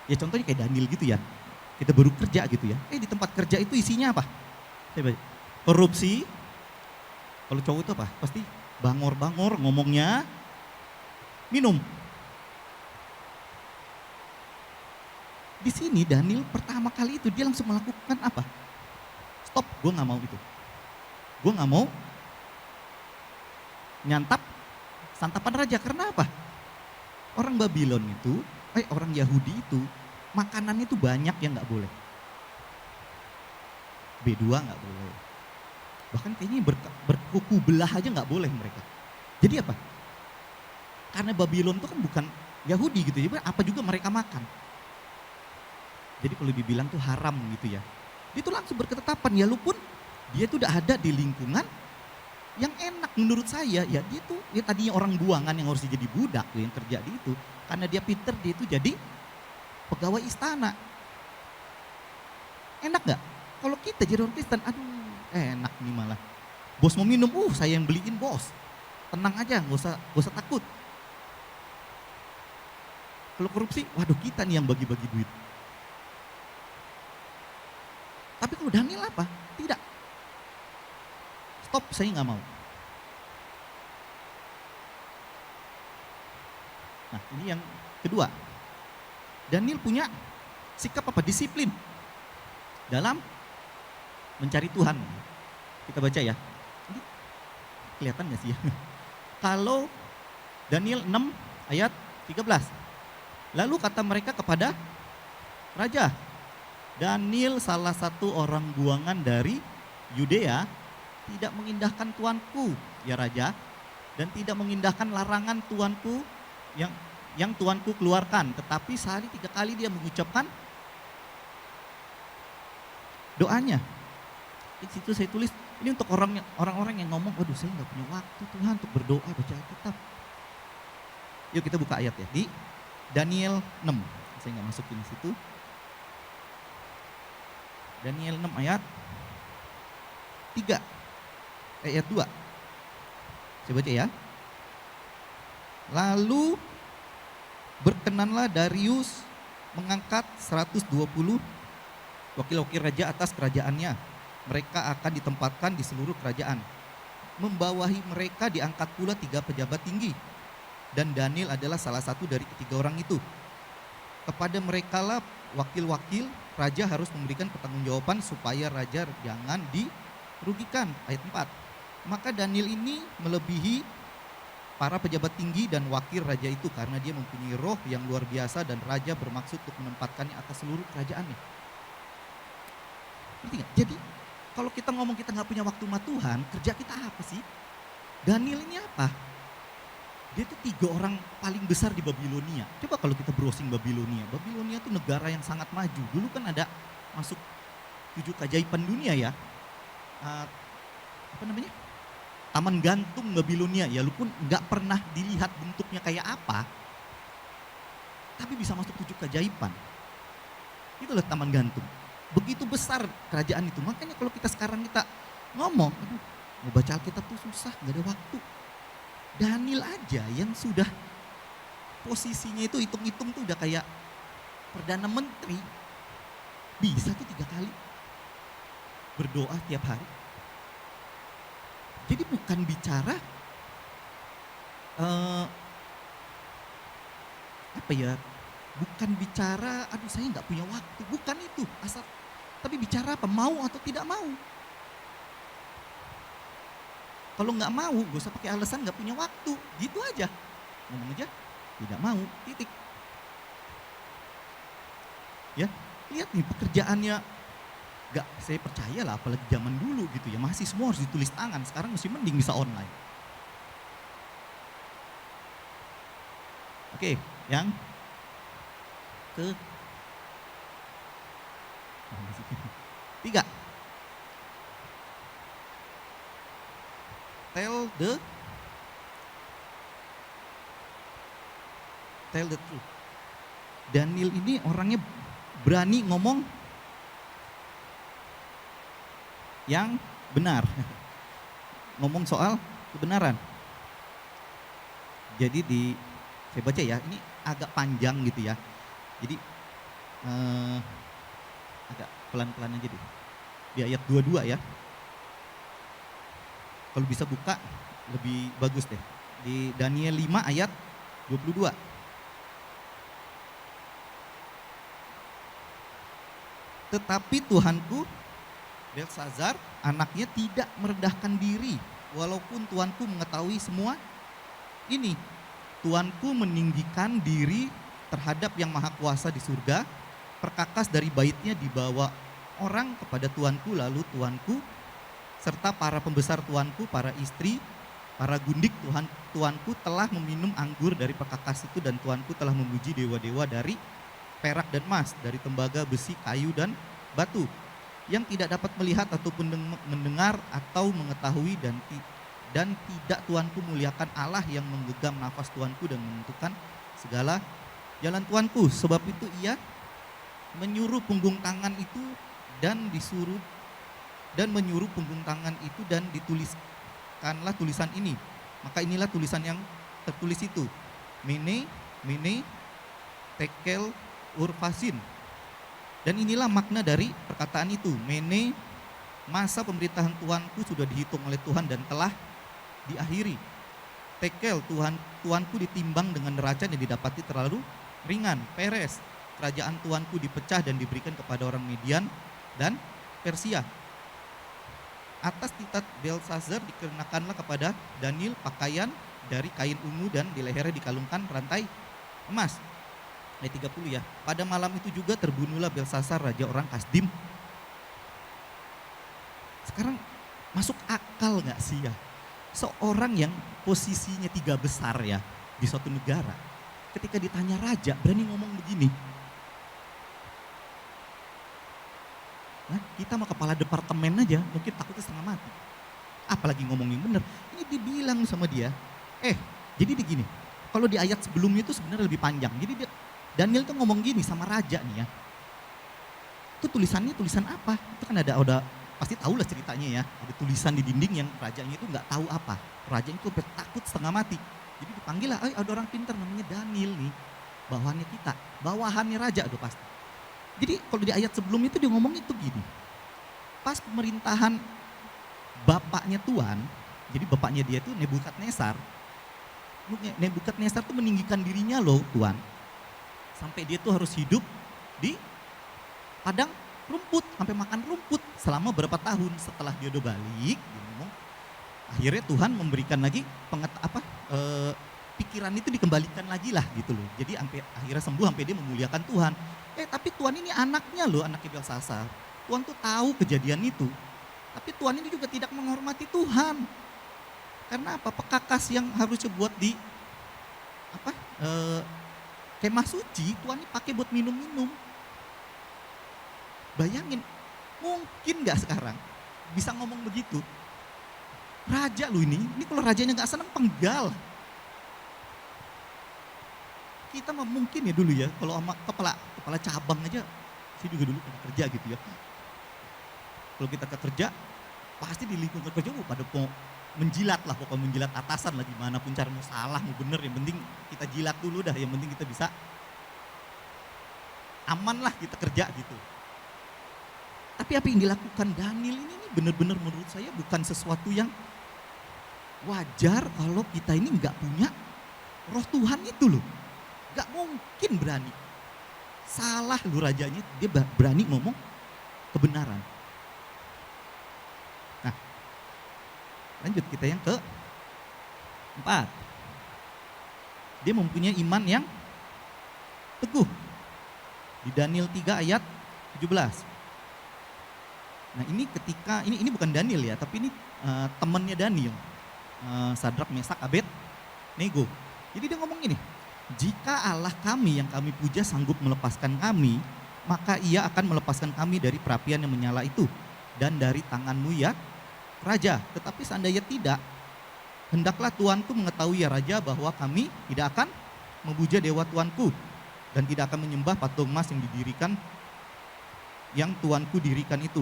ya contohnya kayak Daniel gitu ya, kita baru kerja gitu ya, di tempat kerja itu isinya apa? Korupsi. Kalau cowok itu apa? Pasti bangor-bangor ngomongnya, minum. Di sini Daniel pertama kali itu dia langsung melakukan apa? Stop, gue gak mau itu. Gue gak mau nyantap santapan raja. Karena apa? Orang Babylon itu, orang Yahudi itu, makanannya itu banyak yang gak boleh. B2 gak boleh. Bahkan kayaknya berkuku belah aja gak boleh mereka. Jadi apa? Karena Babylon itu kan bukan Yahudi gitu, jadi apa juga mereka makan. Jadi kalau dibilang tuh haram gitu ya. Dia tuh langsung berketetapan, ya walaupun dia tuh udah ada di lingkungan yang enak menurut saya. Ya dia tuh, ya tadinya orang buangan yang harus jadi budak tuh yang kerja di itu. Karena dia pinter, dia itu jadi pegawai istana. Enak gak? Kalau kita jadi orang Kristen, aduh enak nih malah. Bos mau minum, saya yang beliin bos. Tenang aja, gak usah takut. Kalau korupsi, waduh kita nih yang bagi-bagi duit. Tapi kalau Daniel apa? Tidak. Stop, saya nggak mau. Nah ini yang kedua. Daniel punya sikap apa? Disiplin dalam mencari Tuhan. Kita baca ya. Ini kelihatan nggak sih ya? Kalau Daniel 6 ayat 13. Lalu kata mereka kepada raja, Daniel salah satu orang buangan dari Yudea tidak mengindahkan tuanku ya raja, dan tidak mengindahkan larangan tuanku yang tuanku keluarkan, tetapi sehari 3 kali dia mengucapkan doanya. Di situ saya tulis, ini untuk orang-orang yang ngomong, waduh saya nggak punya waktu Tuhan untuk berdoa baca Alkitab. Yuk kita buka ayat ya, di Daniel 6, saya nggak masukin di situ. Daniel 6 ayat 3, ayat 2. Saya baca ya. Lalu berkenanlah Darius mengangkat 120 wakil-wakil raja atas kerajaannya. Mereka akan ditempatkan di seluruh kerajaan. Membawahi mereka diangkat pula 3 pejabat tinggi. Dan Daniel adalah salah satu dari ketiga orang itu. Kepada merekalah wakil-wakil raja harus memberikan pertanggungjawaban supaya raja jangan dirugikan. Ayat 4. Maka Daniel ini melebihi para pejabat tinggi dan wakil raja itu karena dia mempunyai roh yang luar biasa dan raja bermaksud untuk menempatkannya atas seluruh kerajaannya. Ngerti gak? Jadi kalau kita ngomong kita gak punya waktu sama Tuhan, kerja kita apa sih? Daniel ini apa? Dia tuh 3 orang paling besar di Babilonia. Coba kalau kita browsing Babilonia. Babilonia tuh negara yang sangat maju. Dulu kan ada masuk 7 keajaiban dunia ya. Apa namanya? Taman gantung Babilonia. Ya walaupun nggak pernah dilihat bentuknya kayak apa. Tapi bisa masuk 7 keajaiban. Itulah taman gantung. Begitu besar kerajaan itu. Makanya kalau kita sekarang kita ngomong, aduh mau baca Alkitab tuh susah, nggak ada waktu. Daniel aja yang sudah posisinya itu hitung-hitung tuh udah kayak Perdana Menteri. Bisa tuh 3 kali berdoa tiap hari. Jadi bukan bicara bukan bicara aduh saya nggak punya waktu. Bukan itu asal. Tapi bicara apa? Mau atau tidak mau. Kalau nggak mau, gak usah pakai alasan nggak punya waktu, gitu aja. Ngomong aja, tidak mau, titik. Ya, lihat nih pekerjaannya, saya percaya lah, apalagi zaman dulu gitu ya, masih semua harus ditulis tangan. Sekarang masih mending bisa online. Oke, yang ke 3. Tell the truth. Daniel ini orangnya berani ngomong yang benar. Ngomong soal kebenaran. Jadi saya baca ya, ini agak panjang gitu ya. Jadi agak pelan-pelan aja deh. Di ayat 22 ya. Kalau bisa buka lebih bagus deh. Di Daniel 5 ayat 22. Tetapi Tuhanku Belsazar anaknya tidak merendahkan diri, walaupun Tuanku mengetahui semua ini. Tuanku meninggikan diri terhadap yang maha kuasa di surga, perkakas dari baitnya dibawa orang kepada Tuanku, lalu Tuanku serta para pembesar Tuanku, para istri, para gundik Tuanku telah meminum anggur dari perkakas itu, dan Tuanku telah memuji dewa-dewa dari perak dan emas, dari tembaga, besi, kayu, dan batu, yang tidak dapat melihat ataupun mendengar atau mengetahui, dan tidak Tuanku muliakan Allah yang menggenggam nafas Tuanku dan menentukan segala jalan Tuanku. Sebab itu ia menyuruh punggung tangan itu dan menyuruh punggung tangan itu dan dituliskanlah tulisan ini. Maka inilah tulisan yang tertulis itu: Mene, Mene, Tekel, Urfasin. Dan inilah makna dari perkataan itu. Mene, masa pemerintahan Tuanku sudah dihitung oleh Tuhan dan telah diakhiri. Tekel, Tuanku ditimbang dengan neraca dan didapati terlalu ringan. Peres, kerajaan Tuanku dipecah dan diberikan kepada orang Median dan Persia. Atas titah Belsazar dikenakanlah kepada Daniel pakaian dari kain ungu dan di lehernya dikalungkan rantai emas. Ayat 30 ya. Pada malam itu juga terbunuhlah Belsazar, raja orang Kasdim. Sekarang masuk akal gak sih ya? Seorang yang posisinya 3 besar ya di suatu negara, ketika ditanya raja berani ngomong begini. Nah, kita sama kepala departemen aja mungkin takutnya setengah mati. Apalagi ngomong yang benar. Ini dibilang sama dia, jadi begini, kalau di ayat sebelumnya itu sebenarnya lebih panjang. Jadi Daniel tuh ngomong gini sama raja nih ya. Itu tulisannya tulisan apa? Itu kan ada pasti tahu lah ceritanya ya. Ada tulisan di dinding yang rajanya itu nggak tahu apa. Rajanya itu takut setengah mati. Jadi dipanggil lah, ada orang pintar namanya Daniel nih. Bawahannya raja udah pasti. Jadi kalau di ayat sebelum itu dia ngomong itu gini. Pas pemerintahan bapaknya Tuhan, jadi bapaknya dia itu Nebukadnezar. Nebukadnezar tuh meninggikan dirinya loh Tuhan. Sampai dia tuh harus hidup di padang rumput, sampai makan rumput selama berapa tahun. Setelah dia udah balik, dia ngomong, akhirnya Tuhan memberikan lagi pikiran itu dikembalikan lagi lah gitu loh. Jadi sampai akhirnya sembuh, sampai dia memuliakan Tuhan. Tapi Tuhan ini anaknya loh, anaknya Belsazar. Tuhan tuh tahu kejadian itu. Tapi Tuhan ini juga tidak menghormati Tuhan. Karena apa? Pekakas yang harusnya buat di kemah suci, Tuhan ini pakai buat minum-minum. Bayangin, mungkin gak sekarang bisa ngomong begitu? Raja lu ini kalau rajanya gak senang penggal. Kita mungkin ya dulu ya, kalau sama kepala cabang aja, saya juga dulu pernah kerja gitu ya. Kalau kita kerja, pasti di lingkungan kerja pada mau menjilat lah, pokoknya menjilat atasan lah, gimana pun cara mau salah, mau bener, yang penting kita jilat dulu dah, yang penting kita bisa aman lah kita kerja gitu. Tapi apa yang dilakukan Daniel ini benar-benar menurut saya bukan sesuatu yang wajar kalau kita ini nggak punya roh Tuhan itu loh. Nggak mungkin berani. Salah lu rajanya, dia berani ngomong kebenaran. Nah, lanjut kita yang ke-4. Dia mempunyai iman yang teguh. Di Daniel 3 ayat 17. Nah ini ketika, ini bukan Daniel ya, tapi ini temannya Daniel. Sadrak, Mesak, Abednego. Jadi dia ngomong gini, jika Allah kami yang kami puja sanggup melepaskan kami, maka ia akan melepaskan kami dari perapian yang menyala itu dan dari tanganmu ya Raja. Tetapi seandainya tidak, hendaklah Tuanku mengetahui ya Raja bahwa kami tidak akan memuja dewa Tuanku dan tidak akan menyembah patung emas yang didirikan, yang Tuanku dirikan itu.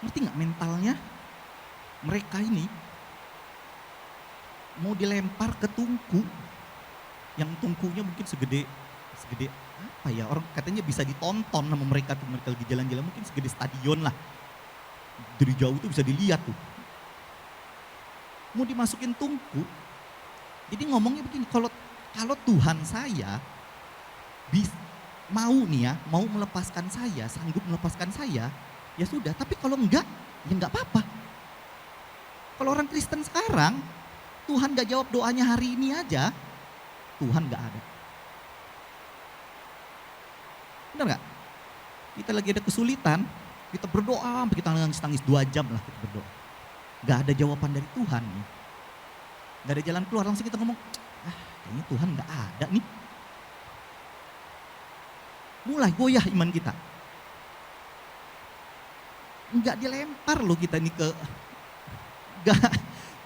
Ngerti nggak mentalnya? Mereka ini mau dilempar ke tungku, yang tungkunya mungkin segede apa ya, orang katanya bisa ditonton sama mereka tuh, mereka lagi jalan-jalan mungkin segede stadion lah, dari jauh tuh bisa dilihat tuh, mau dimasukin tungku. Jadi ngomongnya begini, kalau Tuhan saya mau nih ya, mau melepaskan saya, sanggup melepaskan saya, ya sudah. Tapi kalau enggak, ya enggak apa-apa. Kalau orang Kristen sekarang, Tuhan gak jawab doanya hari ini aja, Tuhan gak ada. Benar gak? Kita lagi ada kesulitan, kita berdoa, kita nangis-nangis 2 jam lah kita berdoa. Gak ada jawaban dari Tuhan nih. Gak ada jalan keluar, langsung kita ngomong, kayaknya Tuhan gak ada nih. Mulai goyah iman kita. Enggak dilempar loh kita nih ke, enggak,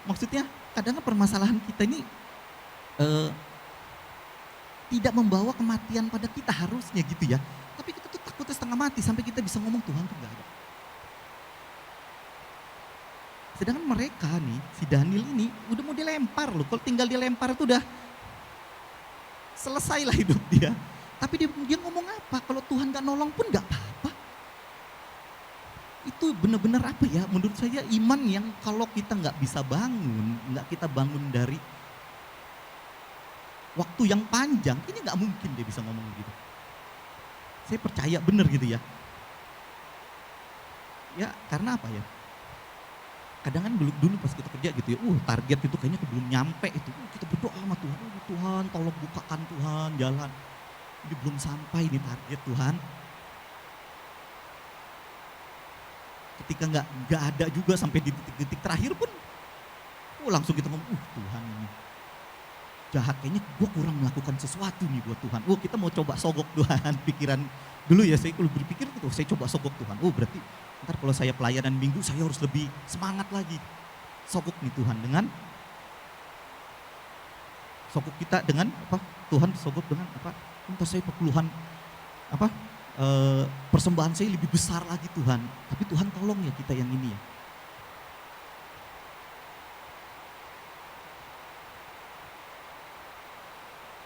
maksudnya kadang permasalahan kita ini tidak membawa kematian pada kita harusnya gitu ya. Tapi kita tuh takutnya setengah mati sampai kita bisa ngomong Tuhan tuh enggak ada. Sedangkan mereka nih, si Daniel ini udah mau dilempar loh. Kalau tinggal dilempar itu udah selesai lah hidup dia. Tapi dia ngomong apa? Kalau Tuhan gak nolong pun gak apa-apa. Itu benar-benar apa ya? Menurut saya iman yang kalau kita gak bisa bangun, gak kita bangun dari waktu yang panjang, ini gak mungkin dia bisa ngomong gitu. Saya percaya benar gitu ya. Ya karena apa ya? Kadang kan dulu pas kita kerja gitu ya, target itu kayaknya belum nyampe itu. Kita berdoa sama Tuhan, Tuhan tolong bukakan Tuhan jalan. Ini belum sampai nih target Tuhan. Ketika nggak ada juga sampai di detik-detik terakhir pun, langsung kita ngomong, Tuhan ini jahat, kayaknya gue kurang melakukan sesuatu nih buat Tuhan. Kita mau coba sogok Tuhan. Pikiran dulu ya, saya kalau berpikir gitu, saya coba sogok Tuhan. Berarti ntar kalau saya pelayanan minggu saya harus lebih semangat lagi. Sogok nih Tuhan dengan sogok kita dengan apa? Tuhan sogok dengan apa? Entah saya perpuluhan apa? Persembahan saya lebih besar lagi Tuhan. Tapi Tuhan tolong ya kita yang ini ya.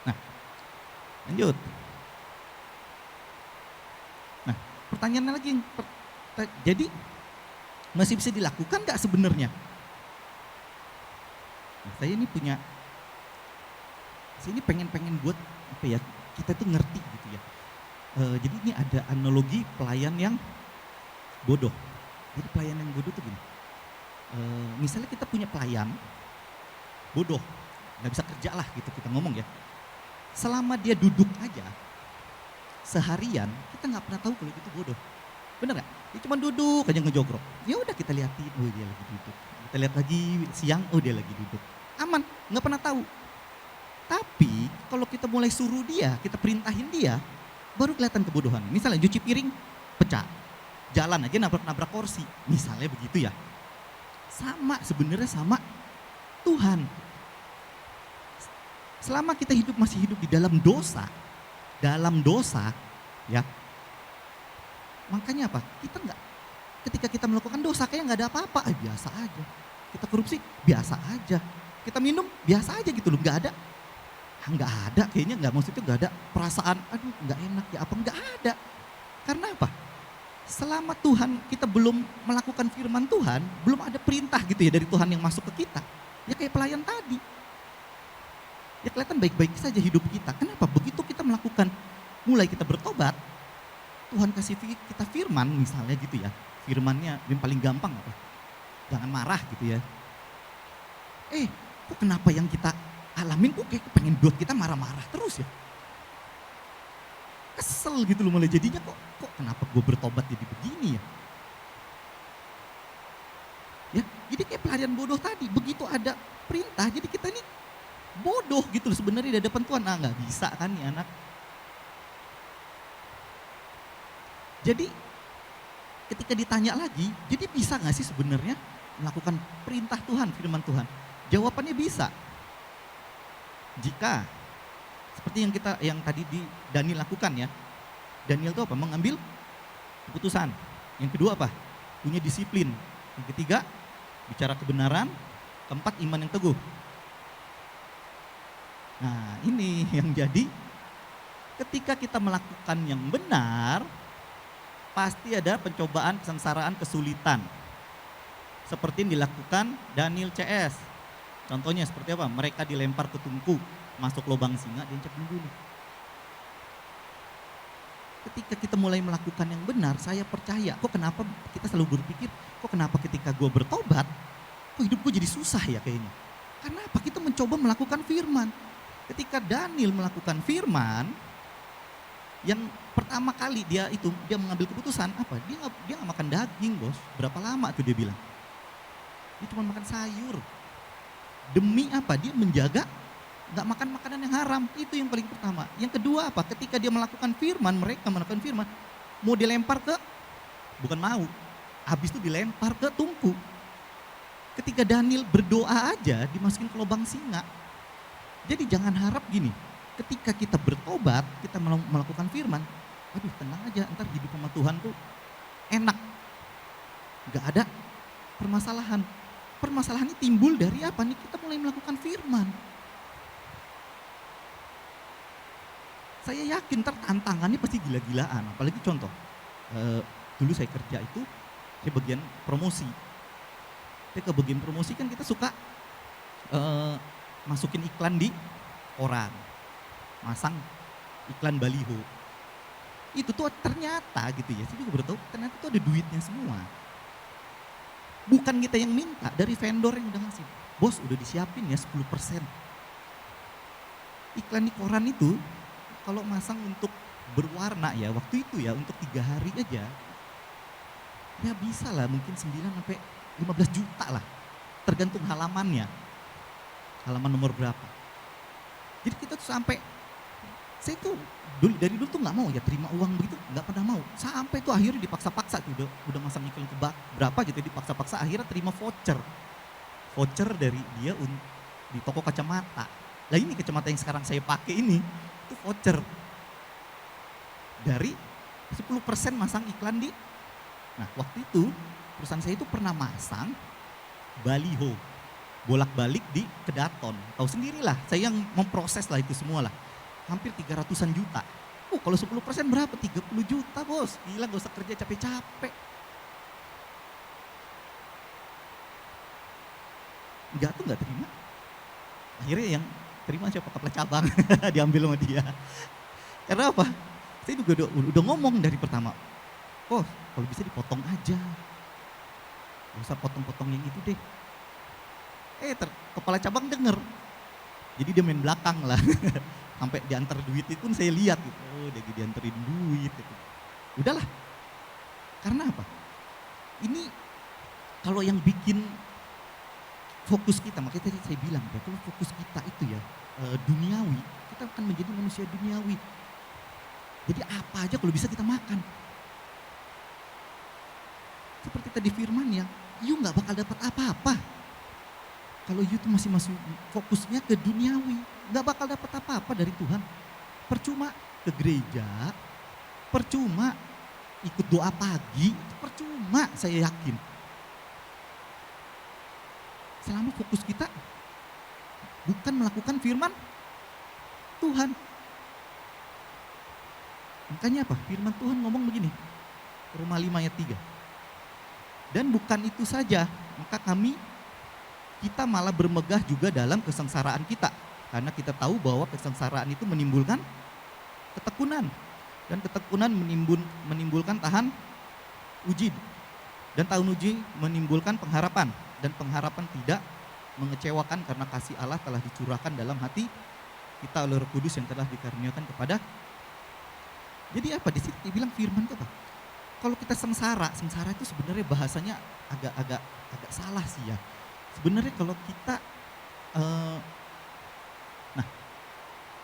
Nah, lanjut. Nah, pertanyaannya lagi, jadi masih bisa dilakukan nggak sebenarnya? Nah, saya ini pengen buat apa ya? Kita tuh ngerti gitu ya. Jadi ini ada analogi pelayan yang bodoh. Jadi pelayan yang bodoh tuh gini. Misalnya kita punya pelayan bodoh, nggak bisa kerja lah gitu kita ngomong ya. Selama dia duduk aja seharian, kita nggak pernah tahu kalau itu bodoh. Bener nggak? Dia cuma duduk aja ngejogrok. Ya udah kita liatin, dia lagi duduk. Kita lihat lagi siang, dia lagi duduk. Aman, nggak pernah tahu. Tapi kalau kita mulai suruh dia, kita perintahin dia, baru kelihatan kebodohan. Misalnya cuci piring pecah, jalan aja nabrak-nabrak kursi, misalnya begitu ya. Sama sebenarnya sama Tuhan. Selama kita masih hidup di dalam dosa, ya. Makanya apa? Ketika kita melakukan dosa kayak nggak ada apa-apa, biasa aja. Kita korupsi, biasa aja. Kita minum, biasa aja gitu loh, nggak ada. Nggak ada, kayaknya maksudnya nggak ada perasaan, aduh nggak enak ya apa, nggak ada. Karena apa? Selama Tuhan kita belum melakukan firman Tuhan, belum ada perintah gitu ya dari Tuhan yang masuk ke kita. Ya kayak pelayan tadi. Ya kelihatan baik-baik saja hidup kita. Kenapa? Begitu kita melakukan, mulai kita bertobat, Tuhan kasih kita firman misalnya gitu ya. Firmannya yang paling gampang apa? Jangan marah gitu ya. Kok kenapa yang kita alamin kok kayak pengen buat kita marah-marah terus ya. Kesel gitu loh mulai jadinya, kok kenapa gue bertobat jadi begini ya. Ya, jadi kayak pelarian bodoh tadi, begitu ada perintah jadi kita ini bodoh gitu loh sebenarnya di hadapan Tuhan. Nggak bisa kan nih anak. Jadi ketika ditanya lagi, jadi bisa nggak sih sebenarnya melakukan perintah Tuhan, firman Tuhan? Jawabannya bisa. Jika seperti yang tadi di Daniel lakukan ya. Daniel itu apa? Mengambil keputusan. Yang kedua apa? Punya disiplin. Yang ketiga, bicara kebenaran. Keempat, iman yang teguh. Nah, ini yang jadi ketika kita melakukan yang benar, pasti ada pencobaan, kesengsaraan, kesulitan. Seperti yang dilakukan Daniel CS. Contohnya seperti apa? Mereka dilempar ke tungku, masuk lubang singa, diinjak bunuh. Ketika kita mulai melakukan yang benar, saya percaya, kok kenapa kita selalu berpikir, kok kenapa ketika gue bertobat, kok hidup gue jadi susah ya kayaknya. Karena apa? Kita mencoba melakukan firman. Ketika Daniel melakukan firman, yang pertama kali dia mengambil keputusan apa? Dia nggak makan daging, bos. Berapa lama tuh dia bilang? Dia cuma makan sayur. Demi apa? Dia menjaga nggak makan makanan yang haram. Itu yang paling pertama. Yang kedua apa? Ketika dia melakukan firman, mereka melakukan firman, mau dilempar ke, bukan mau, habis itu dilempar ke tungku. Ketika Daniel berdoa aja dimasukin ke lubang singa. Jadi jangan harap gini, ketika kita bertobat, kita melakukan firman, aduh tenang aja, ntar hidup sama Tuhan tuh enak. Gak ada permasalahan. Permasalahannya timbul dari apa nih? Kita mulai melakukan firman. Saya yakin ntar tantangannya pasti gila-gilaan. Apalagi contoh, dulu saya kerja itu, saya bagian promosi. Ke bagian promosi kan kita suka masukin iklan di koran, masang iklan baliho. Itu tuh ternyata gitu ya, saya juga baru tahu ternyata tuh ada duitnya semua. Bukan kita yang minta, dari vendor yang udah ngasih. Bos udah disiapin ya 10%. Iklan di koran itu kalau masang untuk berwarna ya, waktu itu ya untuk 3 hari aja, ya bisa lah mungkin 9 sampai 15 juta lah, tergantung halamannya, halaman nomor berapa. Jadi kita tuh sampai, saya tuh dari dulu tuh nggak mau ya terima uang begitu, nggak pernah mau. Sampai tuh akhirnya dipaksa-paksa tuh, udah masang iklan ke berapa gitu, dipaksa-paksa akhirnya terima voucher dari dia di toko kacamata. Lah ini kacamata yang sekarang saya pakai ini, itu voucher dari 10% masang iklan di. Nah waktu itu perusahaan saya itu pernah masang baliho bolak-balik di Kedaton. Tahu sendirilah, saya yang memproses lah itu semua lah. Hampir 300-an juta. Kalau 10% berapa? 30 juta bos. Gila, gak usah kerja capek-capek. Enggak tuh gak terima. Akhirnya yang terima siapa? Kepala cabang. Diambil sama dia. Karena apa? Saya juga udah ngomong dari pertama. Kalau bisa dipotong aja. Gak usah potong-potong yang itu deh. Kepala cabang denger. Jadi dia main belakang lah. Sampai diantar duit itu pun saya lihat gitu. Dia dianterin duit gitu. Udahlah. Karena apa? Ini kalau yang bikin fokus kita, makanya tadi saya bilang ya, kalau fokus kita itu ya duniawi, kita akan menjadi manusia duniawi. Jadi apa aja kalau bisa kita makan. Seperti tadi firman ya, you gak bakal dapat apa-apa. Kalau you tuh masih fokusnya ke duniawi, gak bakal dapat apa-apa dari Tuhan. Percuma ke gereja, percuma ikut doa pagi, percuma saya yakin. Selama fokus kita bukan melakukan firman Tuhan. Makanya apa? Firman Tuhan ngomong begini, Roma 5 ayat 3. Dan bukan itu saja, maka kita malah bermegah juga dalam kesengsaraan kita. Karena kita tahu bahwa kesengsaraan itu menimbulkan ketekunan. Dan ketekunan menimbulkan tahan uji. Dan tahan uji menimbulkan pengharapan. Dan pengharapan tidak mengecewakan karena kasih Allah telah dicurahkan dalam hati kita oleh Roh Kudus yang telah dikaruniakan kepada. Jadi apa? Di situ dibilang firman itu apa? Kalau kita sengsara itu sebenarnya bahasanya agak salah sih ya. Sebenarnya kalau kita,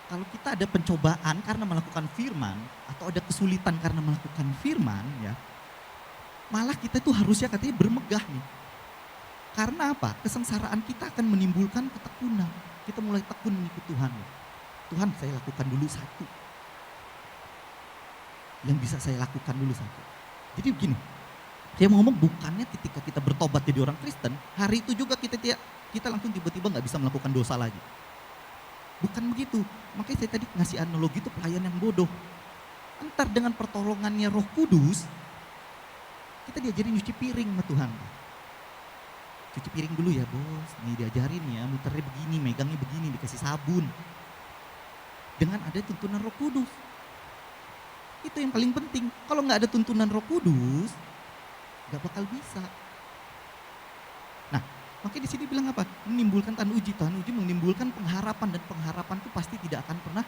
kalau kita ada pencobaan karena melakukan firman atau ada kesulitan karena melakukan firman ya, malah kita itu harusnya katanya bermegah nih. Karena apa? Kesengsaraan kita akan menimbulkan ketekunan. kita mulai tekun mengikut Tuhan. Tuhan, saya lakukan dulu satu. Yang bisa saya lakukan dulu satu. Jadi begini, saya mau ngomong bukannya ketika kita bertobat jadi orang Kristen, hari itu juga kita langsung tiba-tiba nggak bisa melakukan dosa lagi. Bukan begitu. Makanya saya tadi ngasih analogi itu pelayan yang bodoh. Entar dengan pertolongannya Roh Kudus, kita diajarin nyuci piring sama Tuhan. Cuci piring dulu ya bos, nih diajarin ya, muternya begini, megangnya begini, dikasih sabun. Dengan ada tuntunan Roh Kudus. Itu yang paling penting. Kalau nggak ada tuntunan Roh Kudus, nggak bakal bisa. Nah, makanya di sini bilang apa? Menimbulkan tahan uji. Tahan uji menimbulkan pengharapan, dan pengharapan itu pasti tidak akan pernah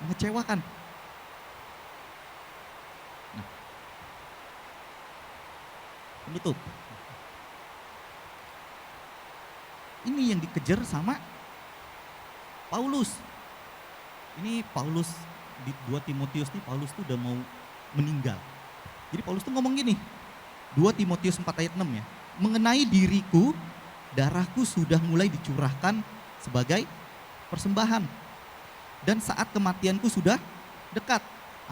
mengecewakan. Nah, penutup. Ini yang dikejar sama Paulus. Ini Paulus di 2 Timotius nih, Paulus tuh udah mau meninggal. Jadi Paulus tuh ngomong gini, 2 Timotius 4 ayat 6 ya. Mengenai diriku, darahku sudah mulai dicurahkan sebagai persembahan. Dan saat kematianku sudah dekat.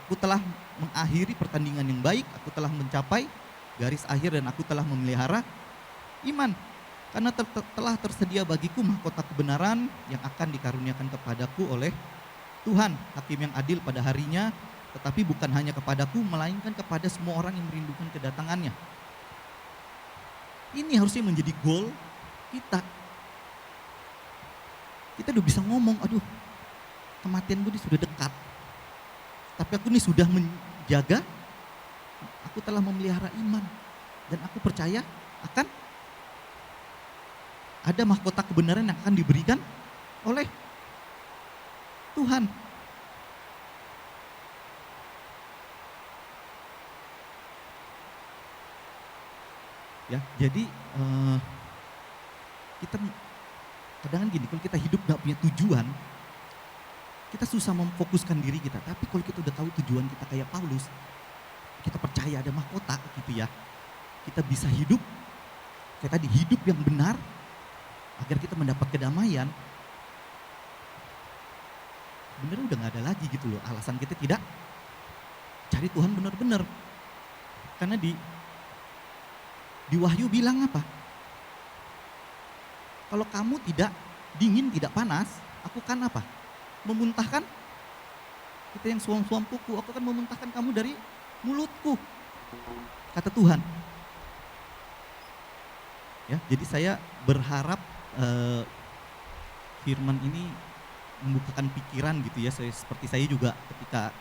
Aku telah mengakhiri pertandingan yang baik, aku telah mencapai garis akhir, dan aku telah memelihara iman. Karena telah tersedia bagiku mahkota kebenaran yang akan dikaruniakan kepadaku oleh Tuhan, hakim yang adil pada harinya, tetapi bukan hanya kepadaku, melainkan kepada semua orang yang merindukan kedatangannya. Ini harusnya menjadi goal kita. Kita udah bisa ngomong, aduh kematian gue ini sudah dekat. Tapi aku ini sudah menjaga, aku telah memelihara iman. Dan aku percaya akan ada mahkota kebenaran yang akan diberikan oleh Tuhan. Ya, jadi kita kadang gini, kalau kita hidup gak punya tujuan, kita susah memfokuskan diri kita. Tapi kalau kita udah tahu tujuan kita kayak Paulus, kita percaya ada mahkota gitu ya, kita bisa hidup kayak tadi, hidup yang benar agar kita mendapat kedamaian. Bener udah gak ada lagi gitu loh alasan kita tidak cari Tuhan benar-benar. Karena di Wahyu bilang apa? Kalau kamu tidak dingin, tidak panas, aku kan apa? Memuntahkan kita yang suam-suam kuku, aku akan memuntahkan kamu dari mulutku, kata Tuhan. Ya, jadi saya berharap firman ini membukakan pikiran gitu ya. Seperti saya juga ketika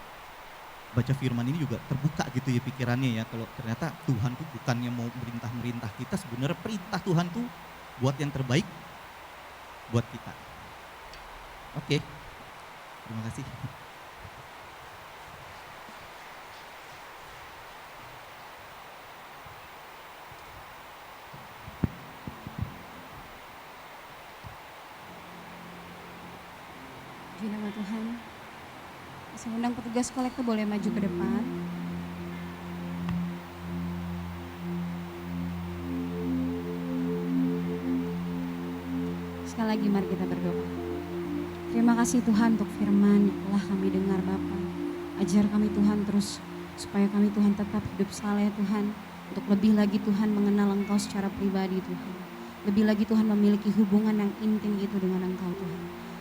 baca firman ini juga terbuka gitu ya pikirannya ya. Kalau ternyata Tuhan tuh bukannya mau merintah kita, sebenarnya perintah Tuhan tuh buat yang terbaik buat kita. Oke, terima kasih. Puji nama Tuhan. Saya undang petugas kolektor boleh maju ke depan. Sekali lagi mari kita berdoa. Terima kasih Tuhan untuk firman yang telah kami dengar Bapa. Ajar kami Tuhan terus supaya kami Tuhan tetap hidup saleh Tuhan. Untuk lebih lagi Tuhan mengenal Engkau secara pribadi Tuhan. Lebih lagi Tuhan memiliki hubungan yang intim itu dengan Engkau Tuhan.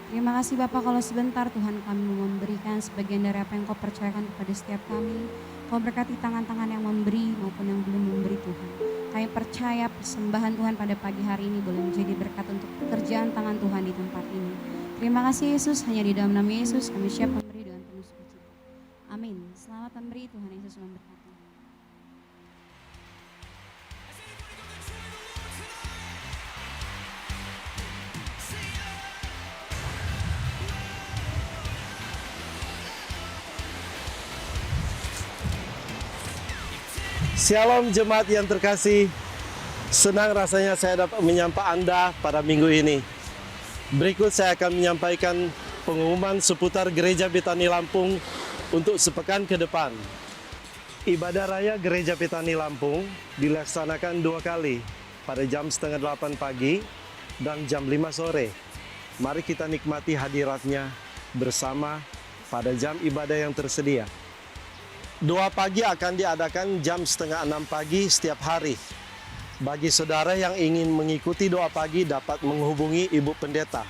Terima kasih Bapak, kalau sebentar Tuhan kami mau memberikan sebagian dari apa yang Kau percayakan kepada setiap kami. Kau berkati tangan-tangan yang memberi maupun yang belum memberi Tuhan. Kami percaya persembahan Tuhan pada pagi hari ini boleh menjadi berkat untuk pekerjaan tangan Tuhan di tempat ini. Terima kasih Yesus, hanya di dalam nama Yesus kami siap memberi dengan penuh sukacita. Amin. Selamat memberi, Tuhan Yesus memberkati. Shalom jemaat yang terkasih, senang rasanya saya dapat menyapa Anda pada minggu ini. Berikut saya akan menyampaikan pengumuman seputar Gereja Betani Lampung untuk sepekan ke depan. Ibadah Raya Gereja Betani Lampung dilaksanakan 2 kali, pada jam 7:30 pagi dan jam 5 sore. Mari kita nikmati hadiratnya bersama pada jam ibadah yang tersedia. Doa pagi akan diadakan jam 5:30 pagi setiap hari. Bagi saudara yang ingin mengikuti doa pagi dapat menghubungi Ibu Pendeta.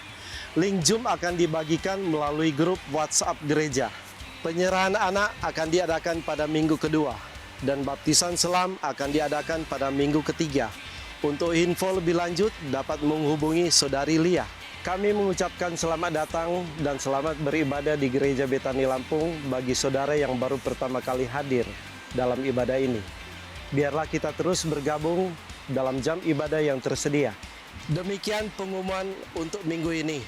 Link Zoom akan dibagikan melalui grup WhatsApp gereja. Penyerahan anak akan diadakan pada minggu kedua dan baptisan selam akan diadakan pada minggu ketiga. Untuk info lebih lanjut dapat menghubungi Saudari Lia. Kami mengucapkan selamat datang dan selamat beribadah di Gereja Betani Lampung bagi saudara yang baru pertama kali hadir dalam ibadah ini. Biarlah kita terus bergabung dalam jam ibadah yang tersedia. Demikian pengumuman untuk minggu ini.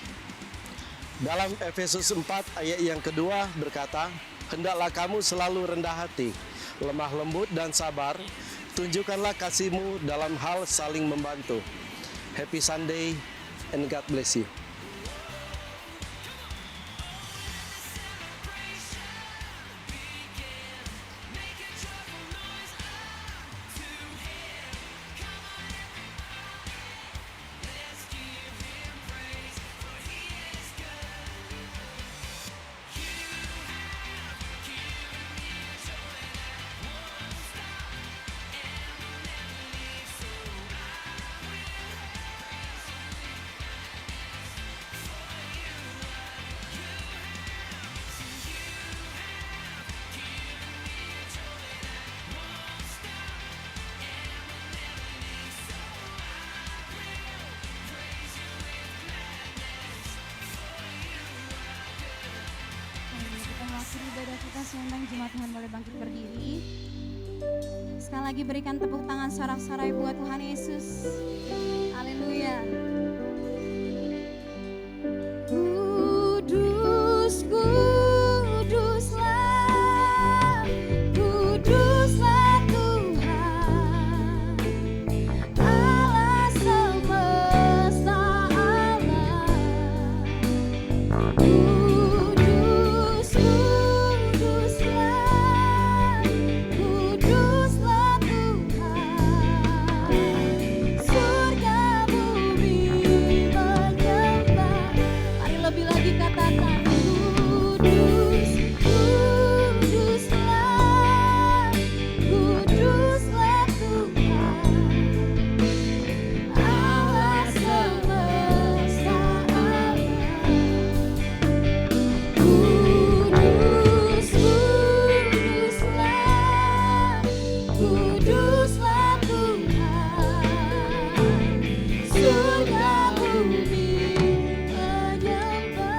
Dalam Efesus 4 ayat yang kedua berkata, "Hendaklah kamu selalu rendah hati, lemah lembut dan sabar, tunjukkanlah kasihmu dalam hal saling membantu." Happy Sunday and God bless you. Kita mengakhiri ibadah kita siang Jumat. Tuhan boleh bangkit berdiri. Sekali lagi berikan tepuk tangan sorak-sorai buat Tuhan Yesus. Haleluya. Kudus, kuduslah, kuduslah Tuhan, Allah semesta alam. Kudus, kuduslah, kuduslah Tuhan, surga bumi menyembah. Mari lebih lagi katakan, kudus, kuduslah, kuduslah Tuhan, Allah semesta alam. Kudus, kuduslah, kuduslah Tuhan, surga bumi menyembah.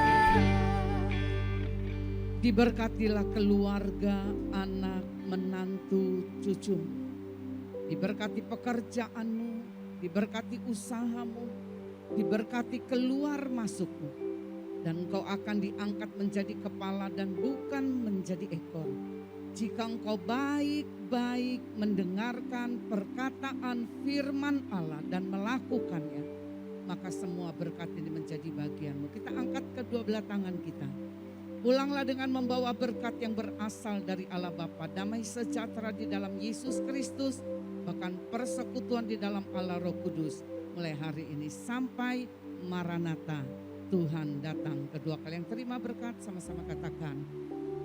Diberkatilah keluarga, anak, menantu, cucumu. Diberkati pekerjaanmu, diberkati usahamu, diberkati keluar masukmu. Dan engkau akan diangkat menjadi kepala dan bukan menjadi ekor. Jika engkau baik-baik mendengarkan perkataan firman Allah dan melakukannya, maka semua berkat ini menjadi bagianmu. Kita angkat kedua belah tangan kita. Pulanglah dengan membawa berkat yang berasal dari Allah Bapa, damai sejahtera di dalam Yesus Kristus, bahkan persekutuan di dalam Allah Roh Kudus. Mulai hari ini sampai Maranatha, Tuhan datang kedua kali. Yang terima berkat sama-sama katakan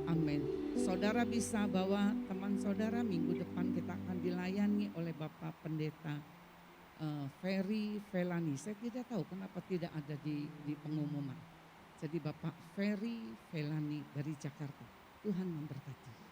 amin. Saudara bisa bawa teman saudara, minggu depan kita akan dilayani oleh Bapak Pendeta Ferry Felani. Saya tidak tahu kenapa tidak ada di pengumuman. Jadi Bapak Ferry Felani dari Jakarta. Tuhan memberkati.